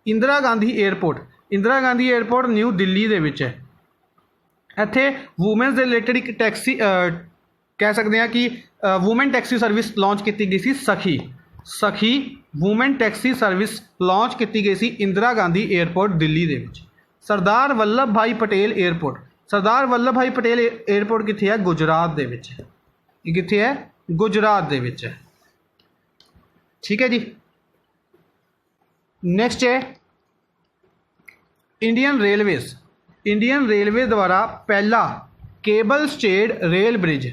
इंदिरा गांधी एयरपोर्ट न्यू दिल्ली दे विच है। इत्थे वूमेनस दे रिलेटेड एक टैक्सी कह सकते हैं कि वूमेन टैक्सी सर्विस लॉन्च की गई सी सखी वूमेन टैक्सी सर्विस लॉन्च की गई सी इंदिरा गांधी एयरपोर्ट दिल्ली दे विच। सरदार वल्लभ भाई पटेल एयरपोर्ट कित्थे है गुजरात दे विच। कित्थे है गुजरात दे विच है। ठीक है जी नैक्सट है इंडियन रेलवे द्वारा पहला cable stayed rail bridge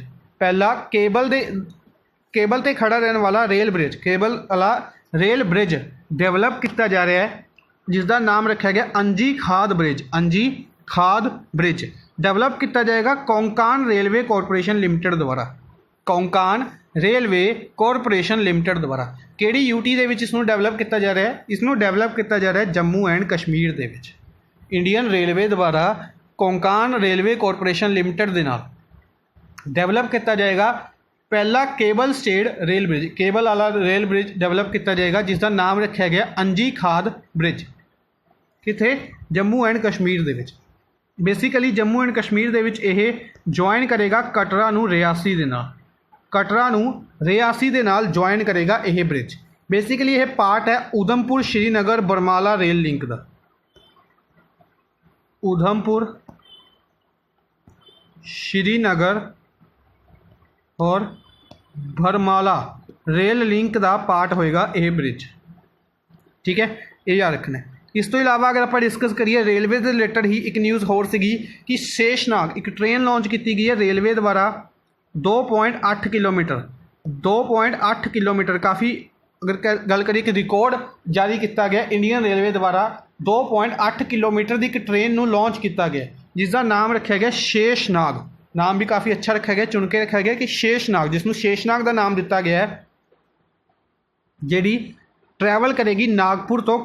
cable ते खड़ा रहने वाला रेल ब्रिज डेवलप किया जा रहा है जिसका नाम रखा गया अंजी खाद ब्रिज डेवलप किया जाएगा कोंकान रेलवे कॉरपोरेशन लिमिटेड द्वारा। केड़ी यूटी दे विच इसनूं डेवलप किया जा रहा है इसनूं डेवलप किया जा रहा है जम्मू एंड कश्मीर दे विच। इंडियन रेलवे द्वारा कोंकान रेलवे कॉरपोरेशन लिमिटेड के नाल डेवलप किया जाएगा पहला cable stayed rail bridge cable वाला रेल ब्रिज डेवलप किया जाएगा जिसका नाम रखा गया अंजी खाद ब्रिज। किथे जम्मू एंड कश्मीर दे विच। बेसिकली जम्मू एंड कश्मीर दे विच यह ज्वाइन करेगा कटरा नूं रियासी दे नाल ज्वाइन करेगा यह ब्रिज। बेसिकली यह पार्ट है उधमपुर श्रीनगर बरमाला रेल लिंक का। उधमपुर श्रीनगर और बरमाला रेल लिंक का पार्ट होएगा यह ब्रिज। ठीक है ये याद रखना है। इस तो इलावा अगर आप डिस्कस करिए रेलवे से रिलेटेड ही एक न्यूज़ होर सीगी कि शेषनाग एक ट्रेन लॉन्च की गई है रेलवे द्वारा 2.8 किलोमीटर काफ़ी अगर गल करिए कि रिकॉर्ड जारी किया गया इंडियन रेलवे द्वारा 2.8 किलोमीटर की एक ट्रेन को लॉन्च किया गया जिसका नाम रखा गया शेषनाग। नाम भी काफ़ी अच्छा रखा गया चुन के रखा गया कि शेषनाग जिसनों शेषनाग का नाम दिता गया है जी ट्रैवल करेगी नागपुर तो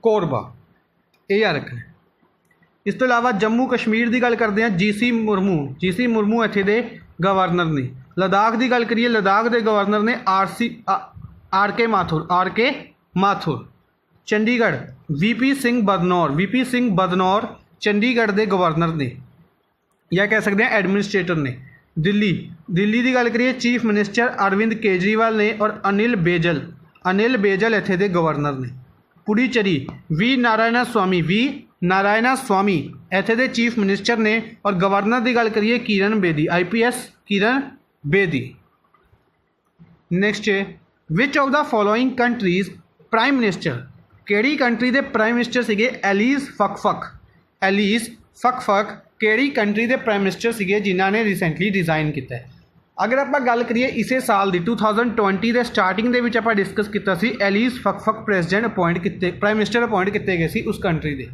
कोरबा ये याद रखना। इस तो इलावा जम्मू कश्मीर की गल करते हैं जीसी मुर्मू इत्थे दे गवर्नर ने। लद्दाख की गल करिए लद्दाख के गवर्नर ने आर के माथुर। चंडीगढ़ वीपी सिंह बदनौर चंडीगढ़ के गवर्नर ने या कह सकते हैं एडमिनिस्ट्रेटर ने। दिल्ली की गल करिए चीफ मिनिस्टर अरविंद केजरीवाल ने और अनिल बेजल इत्थे दे गवर्नर ने। पुडुचेरी वी नारायण स्वामी इत्थे दे चीफ मिनिस्टर ने और गवर्नर की गल करिए Kiran Bedi IPS Kiran Bedi. Next which of the following countries prime minister केड़ी कंट्री के प्राइम मिनिस्टर सीगे एलीस फकफक केड़ी कंट्री के प्राइम मिनिस्टर सीगे जिन्हों ने रिसेंटली रिजाइन किया है। अगर आप गल करिए इसे साल की 2020 के स्टार्टिंग के विच आपां डिस्कस किया सी एलीस फकफक प्रेजिडेंट अपॉइंट किए प्राइम मिनिस्टर अपॉइंट किए गए सी उस कंट्री के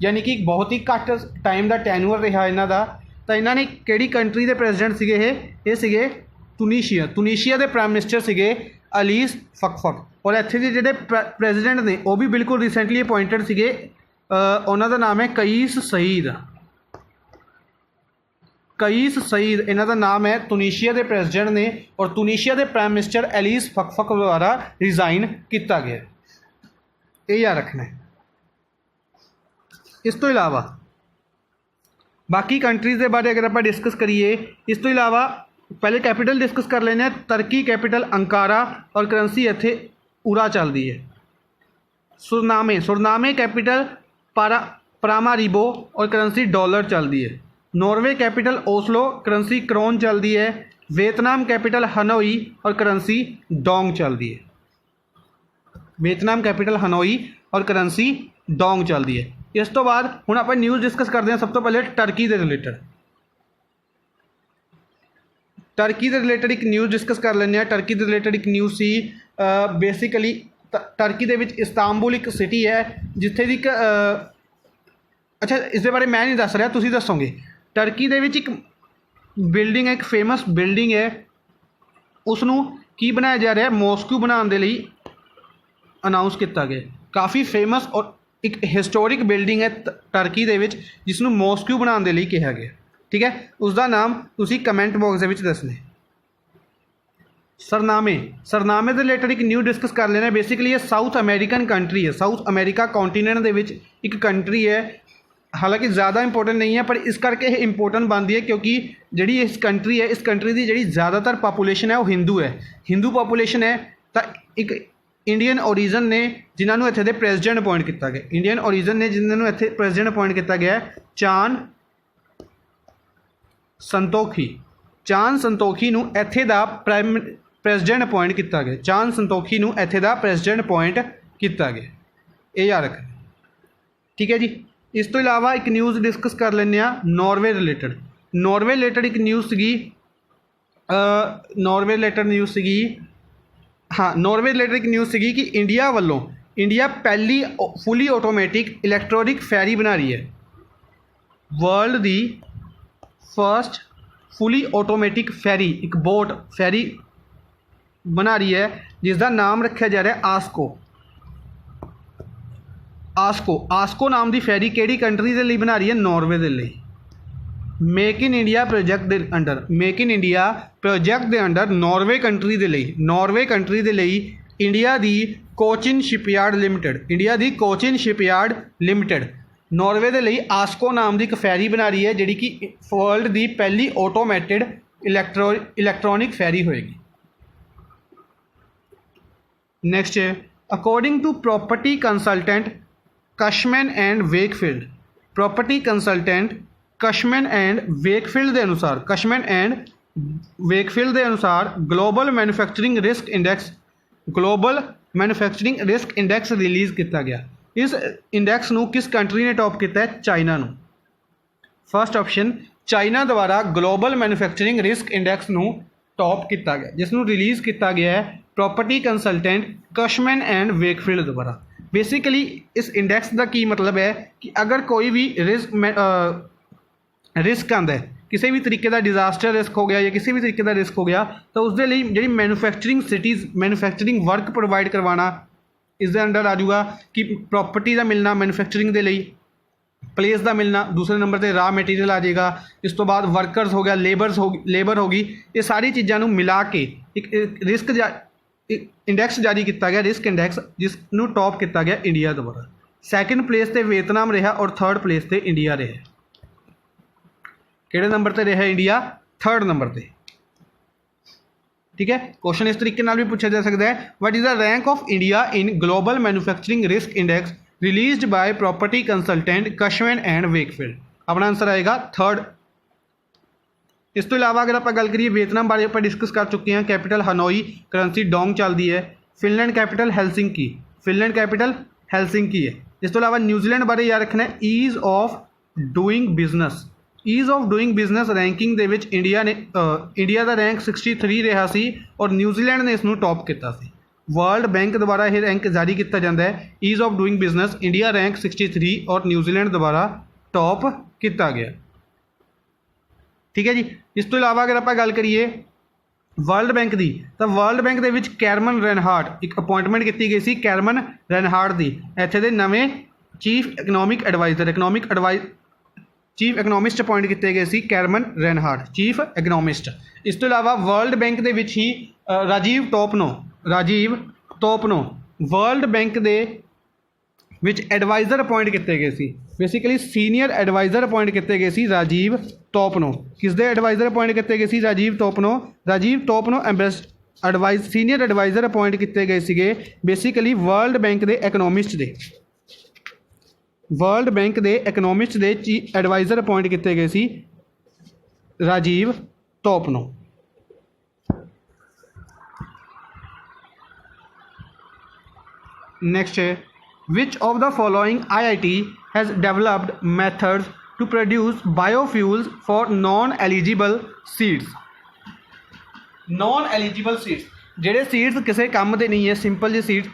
यानी कि बहुत ही घट टाइम का टैन्यूअर रहा इन्हों का तो इन्होंने किहड़ी कंट्री के प्रेजिडेंट सीगे ये सीगे तुनीशिया के प्राइम मिनिस्टर सीगे अलीस फकफक। और इत्थे दे जिहड़े प्रेजिडेंट ने वो भी बिल्कुल रिसेंटली अपॉइंटेड सीगे, उन्हां दा नाम है कईस सईद इन्हां दा नाम है। तुनीशिया के प्रेजिडेंट ने और तुनीशिया के प्राइम मिनिस्टर अलीस फकफक द्वारा रिजाइन किया गया, ये याद रखना है। इस तो इलावा बाकी कंट्रीज़ के बारे अगर आप डिस्कस करिए, इस तो इलावा पहले कैपिटल डिस्कस कर लेने। तुर्की कैपिटल अंकारा और करंसी इत्थे उरा चलती है। सुरनामे कैपिटल परामारीबो और करंसी डॉलर चलती है। Norway capital Oslo, currency krone चलती है। वियतनाम कैपिटल हनोई और करंसी डोंग चलती है। वियतनाम कैपिटल हनोई और करंसी डोंग चलती है। इस तो बाद हुण आपां न्यूज़ डिस्कस करते हैं। सब तो पहले टर्की के रिलेटेड एक न्यूज़ डिस्कस कर लें। टर्की के रिलेटेड एक न्यूज़ सी बेसिकली टर्की के विच इस्तांबुल एक सिटी है जिथे दी अच्छा इस बारे मैं नहीं दस रहा, तुसीं दसोगे। टर्की के विच एक बिल्डिंग है, एक फेमस बिल्डिंग है, उसनूं की बनाया जा रहा है मॉस्को बनाने के लिए अनाउंस किया गया। काफ़ी फेमस और एक हिस्टोरिक बिल्डिंग है टर्की के विच जिसनूं मॉस्को बनाने के लिए कहा गया। ठीक है, उसका नाम तुसी कमेंट बॉक्स के दसने। सरनामे के रिलेटेड एक न्यू डिस्कस कर लेना। बेसिकली ये साउथ अमेरिकन कंट्री है, साउथ अमेरिका कॉन्टीनेंट के विच एक कंट्री है। हालांकि ज़्यादा इंपोर्टेंट नहीं है पर इस करके इंपोर्टेंट बनती है क्योंकि जी इस कंट्री है, इस कंट्री की जी ज़्यादातर पापूलेशन है वो हिंदू है, हिंदू पापूलेशन है। तो एक इंडियन ओरीजन ने जिन्होंने इत्थे दे प्रेजिडेंट अपॉइंट किया गया, इंडियन ओरीजन ने जिन्होंने इत्थे प्रेजिडेंट अपॉइंट किया गया चान संतोखी नूं इत्थे दा प्रेजिडेंट अपॉइंट किया गया। चान संतोखी नूं इत्थे दा प्रेजिडेंट अपॉइंट किया गया, ये याद रखना। ठीक है जी। इस तो इलावा एक न्यूज़ डिस्कस कर लें नॉर्वे रिलेटेड एक न्यूज़ सी नॉर्वे रिलेटेड एक न्यूज़ सी कि इंडिया पहली फुली ऑटोमैटिक इलैक्ट्रॉनिक फेरी बना रही है। World the first fully automatic ferry, एक बोट फेरी बना रही है जिसका नाम रखा जा रहा है आस्को नाम की फेरी किहड़ी कंट्री के लिए बना रही है? नॉर्वे के लिए। मेक इन इंडिया प्रोजैक्ट के अंडर नॉर्वे कंट्री के लिए इंडिया की कोचिन शिपयार्ड लिमिटेड नॉर्वे के लिए आस्को नाम की एक फेरी बना रही है जिहड़ी कि वर्ल्ड की पहली ऑटोमैटेड इलैक्ट्रॉनिक फेरी होएगी। नेक्स्ट है according to property consultant Cushman and Wakefield के अनुसार global manufacturing risk index release किया गया। इस इंडेक्स नूं किस कंट्री ने टॉप किया है? चाइना नूं। फर्स्ट ऑप्शन चाइना द्वारा ग्लोबल मैन्युफैक्चरिंग रिस्क इंडेक्स नूं टॉप किया गया जिसनूं रिलीज़ किया गया है property consultant Cushman and Wakefield द्वारा। बेसिकली इस इंडेक्स का की मतलब है कि अगर कोई भी रिस्क आता है, किसी भी तरीके का डिजास्टर रिस्क हो गया या किसी भी तरीके का रिस्क हो गया, तो उसके लिए जी मैन्युफैक्चरिंग वर्क प्रोवाइड करवाना इसके अंडर आ जाऊगा कि प्रॉपर्टी का मिलना मैन्युफैक्चरिंग के लिए, प्लेस का मिलना, दूसरे नंबर पर रॉ मटीरियल आ जाएगा, इस तो बाद वर्करस हो गया, लेबर होगी, ये सारी चीज़ों मिला के एक रिस्क इंडेक्स जारी किया गया, रिस्क इंडेक्स जिसनों टॉप किया गया इंडिया द्वारा। सैकेंड प्लेस पर वियतनाम रहा और थर्ड प्लेस पर इंडिया रहा। किहड़े नंबर पर रहा इंडिया? थर्ड नंबर पर। ठीक है, क्वेश्चन इस तरीके भी पूछा जा सकता है, what is the rank of India in global manufacturing risk index released by property consultant Cushman and Wakefield? अपना आंसर आएगा थर्ड। इस तो इलावा अगर आप गल करिए वियतनाम बारे आप डिस्कस कर चुके हैं। कैपिटल हनोई, करंसी डोंग चलती है। फिनलैंड कैपिटल हैलसिंकी है। इस तो इलावा न्यूजीलैंड बारे याद रखना है ease of doing business ranking they which India का रैंक 63 रहा सी और न्यूजीलैंड ने इसनूं टॉप किया सी। वर्ल्ड बैंक द्वारा यह रैंक जारी किया जाता है ease of doing business, India rank 63 और न्यूजीलैंड द्वारा टॉप किया गया। ठीक है जी। इस तो इलावा अगर आप गल करिए वर्ल्ड बैंक की, तो वर्ल्ड बैंक के विच कैरमन रेनहार्ड एक अपॉइंटमेंट की गई सी, कैरमन रेनहार्ड की इत्थे दे नवें chief economic adviser chief economist appoint किए गए सी, कैरमन रेनहार्ड चीफ इकनॉमिस्ट। इस तो इलावा वर्ल्ड बैंक के विच ही राजीव टोपनो वर्ल्ड बैंक के विच एडवाइजर अपॉइंट किए गए सी, बेसिकली सीनियर एडवाइजर अपॉइंट किए गए सी राजीव टोपनो। किस दे एडवाइजर अपॉइंट किए गए सी? Rajiv Topno senior adviser appoint किए गए थे बेसिकली वर्ल्ड बैंक के इकनॉमिस्ट दे एडवाइजर अपॉइंट किए गए सी राजीव टोपनो। नेक्स्ट है which of the following IIT has developed methods to produce biofuels for non-eligible seeds। ਜਿਹੜੇ ਸੀड्स ਕਿਸੇ ਕੰਮ ਦੇ ਨਹੀਂ ਹੈ, ਸਿੰਪਲ ਜਿਹੇ ਸੀड्स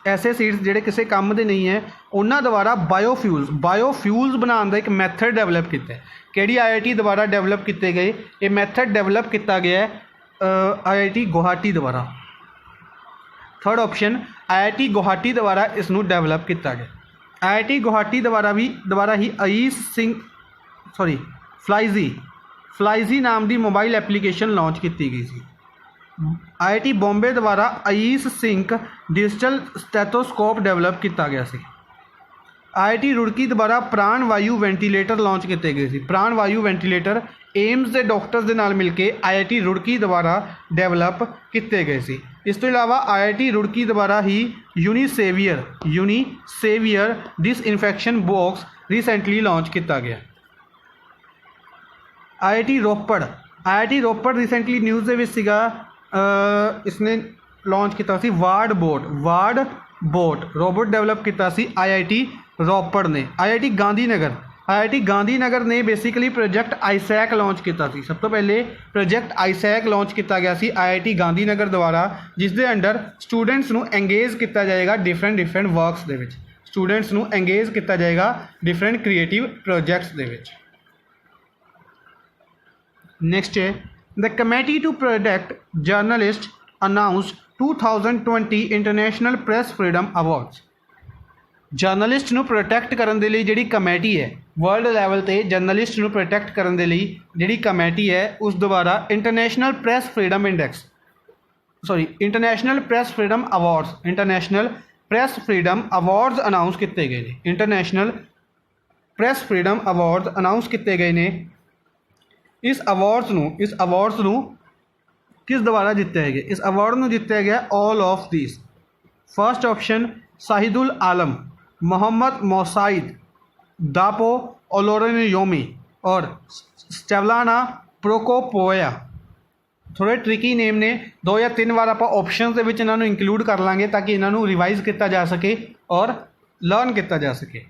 ਐਸੇ ਸੀड्स ਜਿਹੜੇ ਕਿਸੇ ਕੰਮ ਦੇ ਨਹੀਂ ਹੈ, ਉਹਨਾਂ ਦੁਆਰਾ ਬਾਇਓਫਿਊਲਸ ਬਣਾਉਣ ਦਾ ਇੱਕ ਮੈਥਡ ਡਿਵੈਲਪ ਕੀਤਾ ਹੈ। ਕਿਹੜੀ IIT ਦੁਆਰਾ ਡਿਵੈਲਪ ਕੀਤੇ ਗਏ? ਇਹ ਮੈਥਡ ਡਿਵੈਲਪ ਕੀਤਾ ਗਿਆ ਹੈ IIT ਗੁਹਾਟੀ ਦੁਆਰਾ। थर्ड ऑप्शन IIT गुवाहाटी द्वारा इसनूं डेवलप किया गया। IIT गुवाहाटी द्वारा ही फ्लाइजी नाम की मोबाइल एप्लीकेशन लॉन्च की गई सी। IIT बॉम्बे द्वारा आईस सिंक डिजिटल स्टैथोस्कोप डेवलप किया गया सी। IIT रुड़की द्वारा प्राण वायु वेंटीलेटर लॉन्च किए गए सी। प्राण वायु वेंटीलेटर एम्स के डॉक्टर्स के नाल मिलके IIT रुड़की द्वारा डेवलप किए गए सी। इस तो इलावा IIT रुड़की द्वारा ही यूनीसेवियर डिसइनफेक्शन बॉक्स रिसेंटली लॉन्च किया गया। IIT रोपड़ रिसेंटली न्यूज़ के विच सीगा इसने लॉन्च किया सी वार्ड बोट रोबोट डेवलप किया सी IIT रोपड़ ने। IIT गांधीनगर ने बेसिकली प्रोजेक्ट आईसैक लॉन्च किया सी। सब तो पहले प्रोजेक्ट आईसैक लॉन्च किया गया सी IIT गांधीनगर द्वारा, जिस दे अंडर स्टूडेंट्स नूं एंगेज किया जाएगा डिफरेंट वर्क्स दे विच। स्टूडेंट्स नूं एंगेज किया जाएगा डिफरेंट क्रिएटिव प्रोजेक्ट्स दे विच। नेक्स्ट है the committee to protect journalist announced 2020 international press freedom awards. Journalist नूं प्रोटेक्ट करने के लिए जिहड़ी कमेटी है वर्ल्ड लैवल ते जर्नलिस्ट नूं प्रोटेक्ट करने के लिए जिहड़ी कमेटी है उस द्वारा international press freedom awards announce किए गए हैं। International press freedom awards announce किए गए हैं। इस अवार्ड्स नूं किस द्वारा जितया गया? इस अवार्ड नूं जितया गया all of this. First option Shahidul Alam, Mohamed Mosaed, Dapo Olorunyomi और स्टेवलाना प्रोकोपोया। थोड़े ट्रिकी नेम ने, 2 या 3 बार आप ऑप्शन के विच इन्हां नूं इंक्लूड कर लांगे ताकि इन्हां नूं रिवाइज किया जा सके और लर्न किया जा सके।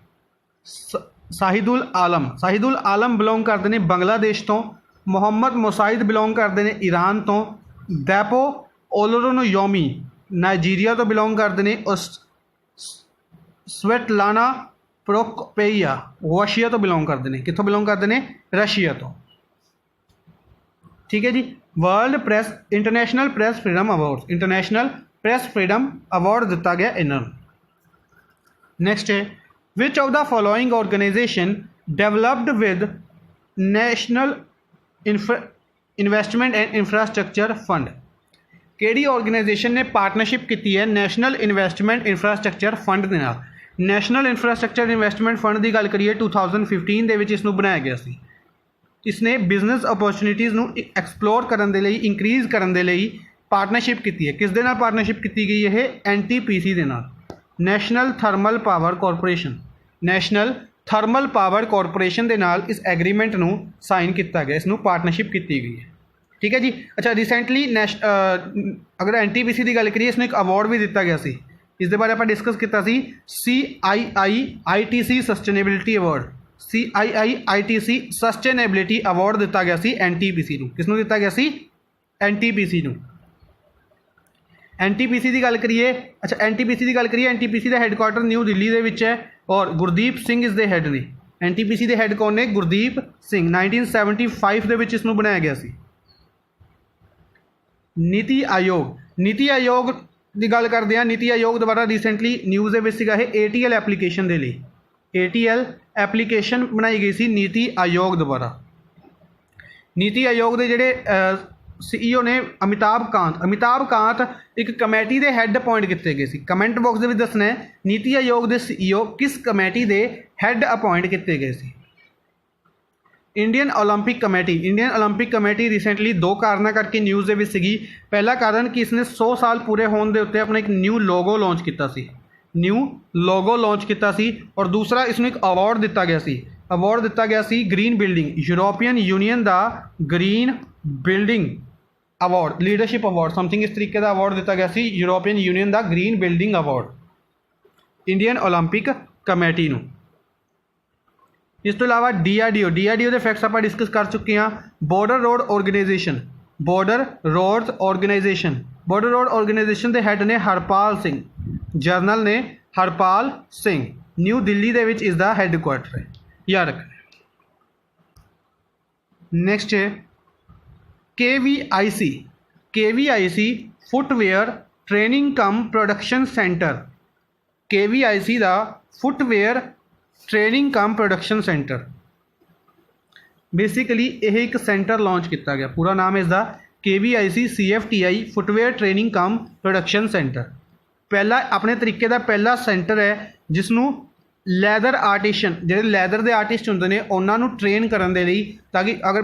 शाहिदुल आलम बिलोंग करते हैं बंगलादेश तो, मोहम्मद मोसाइद बिलोंग करते हैं ईरान तो, दैपो ओलोरनयोमी नाइजीरिया तो बिलोंग करते हैं और स्वेटलाना प्रोकोपेया रशिया तो बिलोंग करते हैं। कितों बिलोंग करते हैं? रशिया तो। ठीक है जी। इंटरनेशनल प्रेस फ्रीडम अवार्ड दिता गया इन्होंने। नेक्स्ट है which of the following organisation developed with national investment and infrastructure fund. किहड़ी ऑर्गेनाइजेशन ने पार्टनरशिप की है नैशनल इन्वेस्टमेंट इंफ्रास्ट्रक्चर फंड के नाल? नैशनल इंफ्रास्ट्रक्चर इन्वेस्टमेंट फंड की गल करिए 2015 के विच इसनूं बनाया गया सी। इसने बिजनेस अपॉर्चुनिटीज़ नूं एक्सप्लोर करने के लिए इंक्रीज़ करने के लिए पार्टनरशिप की है। किस दे नाल पार्टनरशिप की गई है? NTPC के नाल, नैशनल थर्मल पावर कॉरपोरेशन के नाल इस एग्रीमेंट नूं साइन किया गया, इसनूं पार्टनरशिप की गई है। ठीक है जी। अच्छा रिसेंटली अगर NTPC की गल करिए इसनूं एक अवार्ड भी दिता गया सी। इस दे बारे आप डिस्कस किया सी CII-ITC sustainability award. CII-ITC sustainability award दिता गया सी NTPC नूं। किसनूं दिता गया सी? NTPC नूं। NTPC की गल करिए, NTPC का हैडकुआटर न्यू दिल्ली दे विच है और गुरदीप सिंह इस दे हैड ने। NTPC ਦੇ ਹੈੱਡ ਕੌਣ ਨੇ? ਗੁਰਦੀਪ ਸਿੰਘ। 1975 ਦੇ ਵਿੱਚ ਇਸ ਨੂੰ ਬਣਾਇਆ ਗਿਆ ਸੀ। ਨੀਤੀ ਆਯੋਗ ਦੀ ਗੱਲ ਕਰਦੇ ਹਾਂ। ਨੀਤੀ ਆਯੋਗ ਦੁਆਰਾ ਰੀਸੈਂਟਲੀ ਨਿਊਜ਼ ਦੇ ਵਿੱਚ ਸੀਗਾ ਇਹ ATL ਐਪਲੀਕੇਸ਼ਨ ਦੇ ਲਈ ATL ਐਪਲੀਕੇਸ਼ਨ ਬਣਾਈ ਗਈ ਸੀ ਨੀਤੀ ਆਯੋਗ ਦੁਆਰਾ। ਨੀਤੀ ਆਯੋਗ ਦੇ ਜਿਹੜੇ CEO ਨੇ ਅਮਿਤਾਭ ਕਾਂਤ ਇੱਕ ਕਮੇਟੀ ਦੇ ਹੈੱਡ ਅਪਾਇੰਟ ਕੀਤੇ ਗਏ ਸੀ। ਕਮੈਂਟ ਬਾਕਸ ਦੇ ਵਿੱਚ ਦੱਸਣਾ ਹੈ ਨੀਤੀ ਆਯੋਗ ਦੇ CEO ਕਿਸ ਕਮੇਟੀ ਦੇ ਹੈੱਡ ਅਪਾਇੰਟ ਕੀਤੇ ਗਏ ਸੀ। ਇੰਡੀਅਨ ਓਲੰਪਿਕ ਕਮੇਟੀ ਰੀਸੈਂਟਲੀ 2 ਕਾਰਨਾਂ ਕਰਕੇ ਨਿਊਜ਼ ਦੇ ਵਿੱਚ ਸੀਗੀ। ਪਹਿਲਾ ਕਾਰਨ ਕਿ ਇਸਨੇ 100 ਸਾਲ ਪੂਰੇ ਹੋਣ ਦੇ ਉੱਤੇ ਆਪਣਾ ਇੱਕ ਨਿਊ ਲੋਗੋ ਲਾਂਚ ਕੀਤਾ ਸੀ ਔਰ ਦੂਸਰਾ ਇਸਨੂੰ ਇੱਕ ਅਵਾਰਡ ਦਿੱਤਾ ਗਿਆ ਸੀ ਗ੍ਰੀਨ ਬਿਲਡਿੰਗ, ਯੂਰੋਪੀਅਨ ਯੂਨੀਅਨ ਦਾ green building award, leadership award something ਇਸ ਤਰੀਕੇ ਦਾ ਅਵਾਰਡ ਦਿੱਤਾ ਗਿਆ ਸੀ ਯੂਰੋਪੀਅਨ ਯੂਨੀਅਨ ਦਾ green building award Indian Olympic committee ਨੂੰ। ਇਸ ਤੋਂ ਇਲਾਵਾ DRDO ਦੇ ਫੈਕਟਸ ਆਪਾਂ ਡਿਸਕਸ ਕਰ ਚੁੱਕੇ ਹਾਂ। ਬਾਰਡਰ ਰੋਡ ਆਰਗੇਨਾਈਜੇਸ਼ਨ ਦੇ ਹੈੱਡ ਨੇ ਹਰਪਾਲ ਸਿੰਘ, ਜਰਨਲ ਨੇ ਹਰਪਾਲ ਸਿੰਘ। ਨਿਊ ਦਿੱਲੀ ਦੇ ਵਿੱਚ ਇਸ ਦਾ ਹੈੱਡਕੁਆਟਰ ਹੈ, ਯਾਦ ਰੱਖਣਾ। ਨੈਕਸਟ ਹੈ KVIC ਫੁੱਟਵੇਅਰ ਟ੍ਰੇਨਿੰਗ ਕਮ ਪ੍ਰੋਡਕਸ਼ਨ ਸੈਂਟਰ। KVIC ਦਾ ਫੁੱਟਵੇਅਰ ਟ੍ਰੇਨਿੰਗ ਕਮ ਪ੍ਰੋਡਕਸ਼ਨ ਸੈਂਟਰ, ਬੇਸਿਕਲੀ ਇਹ ਇੱਕ ਸੈਂਟਰ ਲਾਂਚ ਕੀਤਾ ਗਿਆ। ਪੂਰਾ ਨਾਮ ਇਸ ਦਾ KVIC CFTI ਫੁੱਟਵੇਅਰ ਟ੍ਰੇਨਿੰਗ ਕਮ ਪ੍ਰੋਡਕਸ਼ਨ ਸੈਂਟਰ। ਪਹਿਲਾ ਆਪਣੇ ਤਰੀਕੇ ਦਾ ਪਹਿਲਾ ਸੈਂਟਰ ਹੈ ਜਿਸ ਨੂੰ ਲੈਦਰ ਆਰਟੀਸ਼ਨ, ਜਿਹੜੇ ਲੈਦਰ ਦੇ ਆਰਟਿਸਟ ਹੁੰਦੇ ਨੇ ਉਹਨਾਂ ਨੂੰ ਟ੍ਰੇਨ ਕਰਨ ਦੇ ਲਈ, ਤਾਂ ਕਿ ਅਗਰ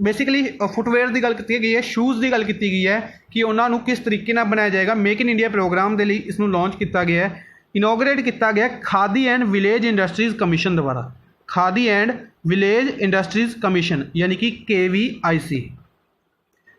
ਬੇਸਿਕਲੀ ਫੁੱਟਵੇਅਰ ਦੀ ਗੱਲ ਕੀਤੀ ਗਈ ਹੈ, ਸ਼ੂਜ਼ ਦੀ ਗੱਲ ਕੀਤੀ ਗਈ ਹੈ ਕਿ ਉਹਨਾਂ ਨੂੰ ਕਿਸ ਤਰੀਕੇ ਨਾਲ ਬਣਾਇਆ ਜਾਏਗਾ। ਮੇਕ ਇਨ ਇੰਡੀਆ ਪ੍ਰੋਗਰਾਮ ਦੇ ਲਈ ਇਸ ਨੂੰ ਲਾਂਚ ਕੀਤਾ ਗਿਆ ਹੈ। ਇਨੋਗਰੇਟ ਕੀਤਾ ਗਿਆ ਖਾਦੀ ਐਂਡ ਵਿਲੇਜ ਇੰਡਸਟਰੀਜ਼ ਕਮਿਸ਼ਨ ਦੁਆਰਾ, ਖਾਦੀ ਐਂਡ ਵਿਲੇਜ ਇੰਡਸਟਰੀਜ਼ ਕਮਿਸ਼ਨ ਯਾਨੀ ਕਿ KVIC।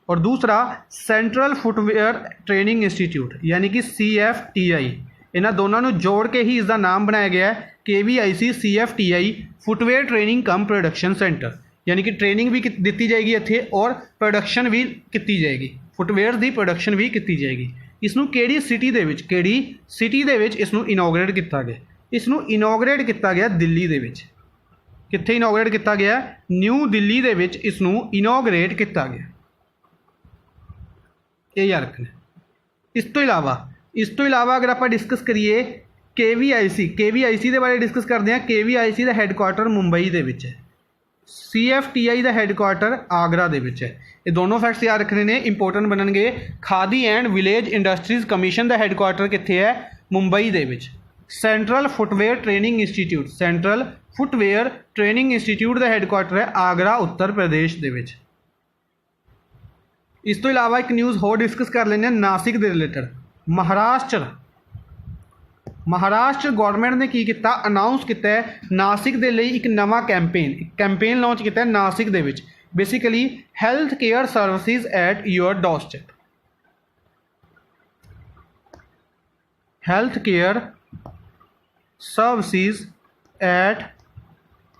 ਔਰ ਦੂਸਰਾ ਸੈਂਟਰਲ ਫੁੱਟਵੇਅਰ ਟ੍ਰੇਨਿੰਗ ਇੰਸਟੀਚਿਊਟ ਯਾਨੀ ਕਿ CFTI। ਇਹਨਾਂ ਦੋਨਾਂ ਨੂੰ ਜੋੜ ਕੇ ਹੀ ਇਸ ਦਾ ਨਾਮ ਬਣਾਇਆ ਗਿਆ ਹੈ KVIC CFTI ਫੁੱਟਵੇਅਰ ਟ੍ਰੇਨਿੰਗ ਕਮ ਪ੍ਰੋਡਕਸ਼ਨ ਸੈਂਟਰ। ਯਾਨੀ ਕਿ ਟ੍ਰੇਨਿੰਗ ਵੀ ਦਿੱਤੀ ਜਾਏਗੀ ਇੱਥੇ ਔਰ ਪ੍ਰੋਡਕਸ਼ਨ ਵੀ ਕੀਤੀ ਜਾਏਗੀ, ਫੁੱਟਵੇਅਰ ਦੀ ਪ੍ਰੋਡਕਸ਼ਨ ਵੀ ਕੀਤੀ ਜਾਏਗੀ। ਇਸ ਨੂੰ ਕਿਹੜੀ ਸਿਟੀ ਦੇ ਵਿੱਚ ਇਸ ਨੂੰ ਇਨੋਗਰੇਟ ਕੀਤਾ ਗਿਆ? ਇਸ ਨੂੰ ਇਨੋਗਰੇਟ ਕੀਤਾ ਗਿਆ ਦਿੱਲੀ ਦੇ ਵਿੱਚ। ਕਿੱਥੇ ਇਨੋਗਰੇਟ ਕੀਤਾ ਗਿਆ? ਨਿਊ ਦਿੱਲੀ ਦੇ ਵਿੱਚ ਇਸ ਨੂੰ ਇਨੋਗਰੇਟ ਕੀਤਾ ਗਿਆ। ਇਹ ਯਾਦ ਰੱਖਣਾ। ਇਸ ਤੋਂ ਇਲਾਵਾ ਅਗਰ ਆਪਾਂ ਡਿਸਕਸ ਕਰੀਏ KVIC ਦੇ ਬਾਰੇ ਡਿਸਕਸ ਕਰਦੇ ਹਾਂ। KVIC ਦਾ ਹੈੱਡਕੁਆਟਰ ਮੁੰਬਈ ਦੇ ਵਿੱਚ ਹੈ, CFTI ਦਾ ਹੈੱਡਕੁਆਟਰ ਆਗਰਾ ਦੇ ਵਿੱਚ ਹੈ। ਇਹ ਦੋਨੋਂ ਫੈਕਟਸ ਯਾਦ ਰੱਖਣੇ ਨੇ, ਇੰਪੋਰਟੈਂਟ ਬਣਨਗੇ। Khadi and village industries commission ਦਾ ਹੈੱਡਕੁਆਟਰ ਕਿੱਥੇ ਹੈ? ਮੁੰਬਈ ਦੇ ਵਿੱਚ। ਸੈਂਟਰਲ ਫੁੱਟਵੇਅਰ ਟ੍ਰੇਨਿੰਗ ਇੰਸਟੀਚਿਊਟ ਦਾ ਹੈੱਡਕੁਆਟਰ ਹੈ ਆਗਰਾ, ਉੱਤਰ ਪ੍ਰਦੇਸ਼ ਦੇ ਵਿੱਚ। ਇਸ ਤੋਂ ਇਲਾਵਾ ਇੱਕ ਨਿਊਜ਼ ਹੋਰ ਡਿਸਕਸ ਕਰ ਲੈਂਦੇ ਹਾਂ ਨਾਸਿਕ ਦੇ ਰਿਲੇਟਡ। ਮਹਾਰਾਸ਼ਟਰ ਗੌਰਮੈਂਟ ਨੇ ਕੀ ਕੀਤਾ? ਅਨਾਊਂਸ ਕੀਤਾ ਹੈ ਨਾਸਿਕ ਦੇ ਲਈ ਇੱਕ ਨਵਾਂ ਕੈਂਪੇਨ ਲਾਂਚ ਕੀਤਾ ਹੈ ਨਾਸਿਕ ਦੇ ਵਿੱਚ। Basically health care services at your doorstep. Health care services at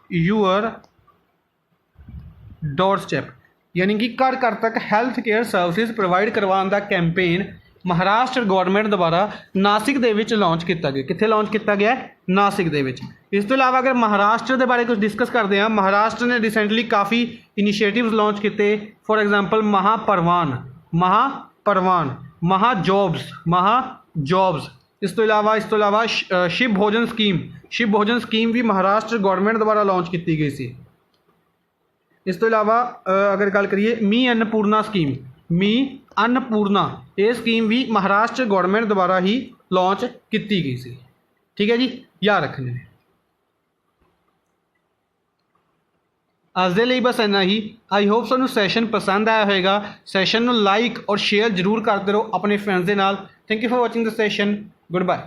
your doorstep ਯਾਨੀ ਕਿ ਘਰ ਤੱਕ ਹੈਲਥ ਕੇਅਰ ਸਰਵਿਸਿਜ਼ ਪ੍ਰੋਵਾਈਡ ਕਰਵਾਉਣ ਦਾ ਕੈਂਪੇਨ ਮਹਾਰਾਸ਼ਟਰ ਗੌਰਮੈਂਟ ਦੁਆਰਾ ਨਾਸਿਕ ਦੇ ਵਿੱਚ ਲਾਂਚ ਕੀਤਾ ਗਿਆ। ਕਿੱਥੇ ਲਾਂਚ ਕੀਤਾ ਗਿਆ? ਨਾਸਿਕ ਦੇ ਵਿੱਚ। ਇਸ ਤੋਂ ਇਲਾਵਾ ਅਗਰ ਮਹਾਰਾਸ਼ਟਰ ਦੇ ਬਾਰੇ ਕੁਝ ਡਿਸਕਸ ਕਰਦੇ ਹਾਂ, ਮਹਾਰਾਸ਼ਟਰ ਨੇ ਰੀਸੈਂਟਲੀ ਕਾਫੀ ਇਨੀਸ਼ੀਏਟਿਵਸ ਲਾਂਚ ਕੀਤੇ। For example MahaJobs. ਇਸ ਤੋਂ ਇਲਾਵਾ ਸ਼ਿਵ ਭੋਜਨ ਸਕੀਮ ਵੀ ਮਹਾਰਾਸ਼ਟਰ ਗੌਰਮੈਂਟ ਦੁਆਰਾ ਲਾਂਚ ਕੀਤੀ ਗਈ ਸੀ। ਇਸ ਤੋਂ ਇਲਾਵਾ ਅਗਰ ਗੱਲ ਕਰੀਏ ਮੀ ਅੰਨਪੂਰਨਾ, ਇਹ ਸਕੀਮ ਵੀ ਮਹਾਰਾਸ਼ਟਰ ਗੌਰਮੈਂਟ ਦੁਆਰਾ ਹੀ ਲਾਂਚ ਕੀਤੀ ਗਈ ਸੀ। ਠੀਕ ਹੈ ਜੀ, ਯਾਦ ਰੱਖਣੇ ਨੇ। ਅੱਜ ਦੇ ਲਈ ਬਸ ਇੰਨਾ ਹੀ। ਆਈ ਹੋਪ ਤੁਹਾਨੂੰ ਸੈਸ਼ਨ ਪਸੰਦ ਆਇਆ ਹੋਵੇਗਾ। ਸੈਸ਼ਨ ਨੂੰ ਲਾਈਕ ਔਰ ਸ਼ੇਅਰ ਜ਼ਰੂਰ ਕਰਦੇ ਰਹੋ ਆਪਣੇ ਫਰੈਂਡਸ ਦੇ ਨਾਲ। Thank you for watching the session. Good bye.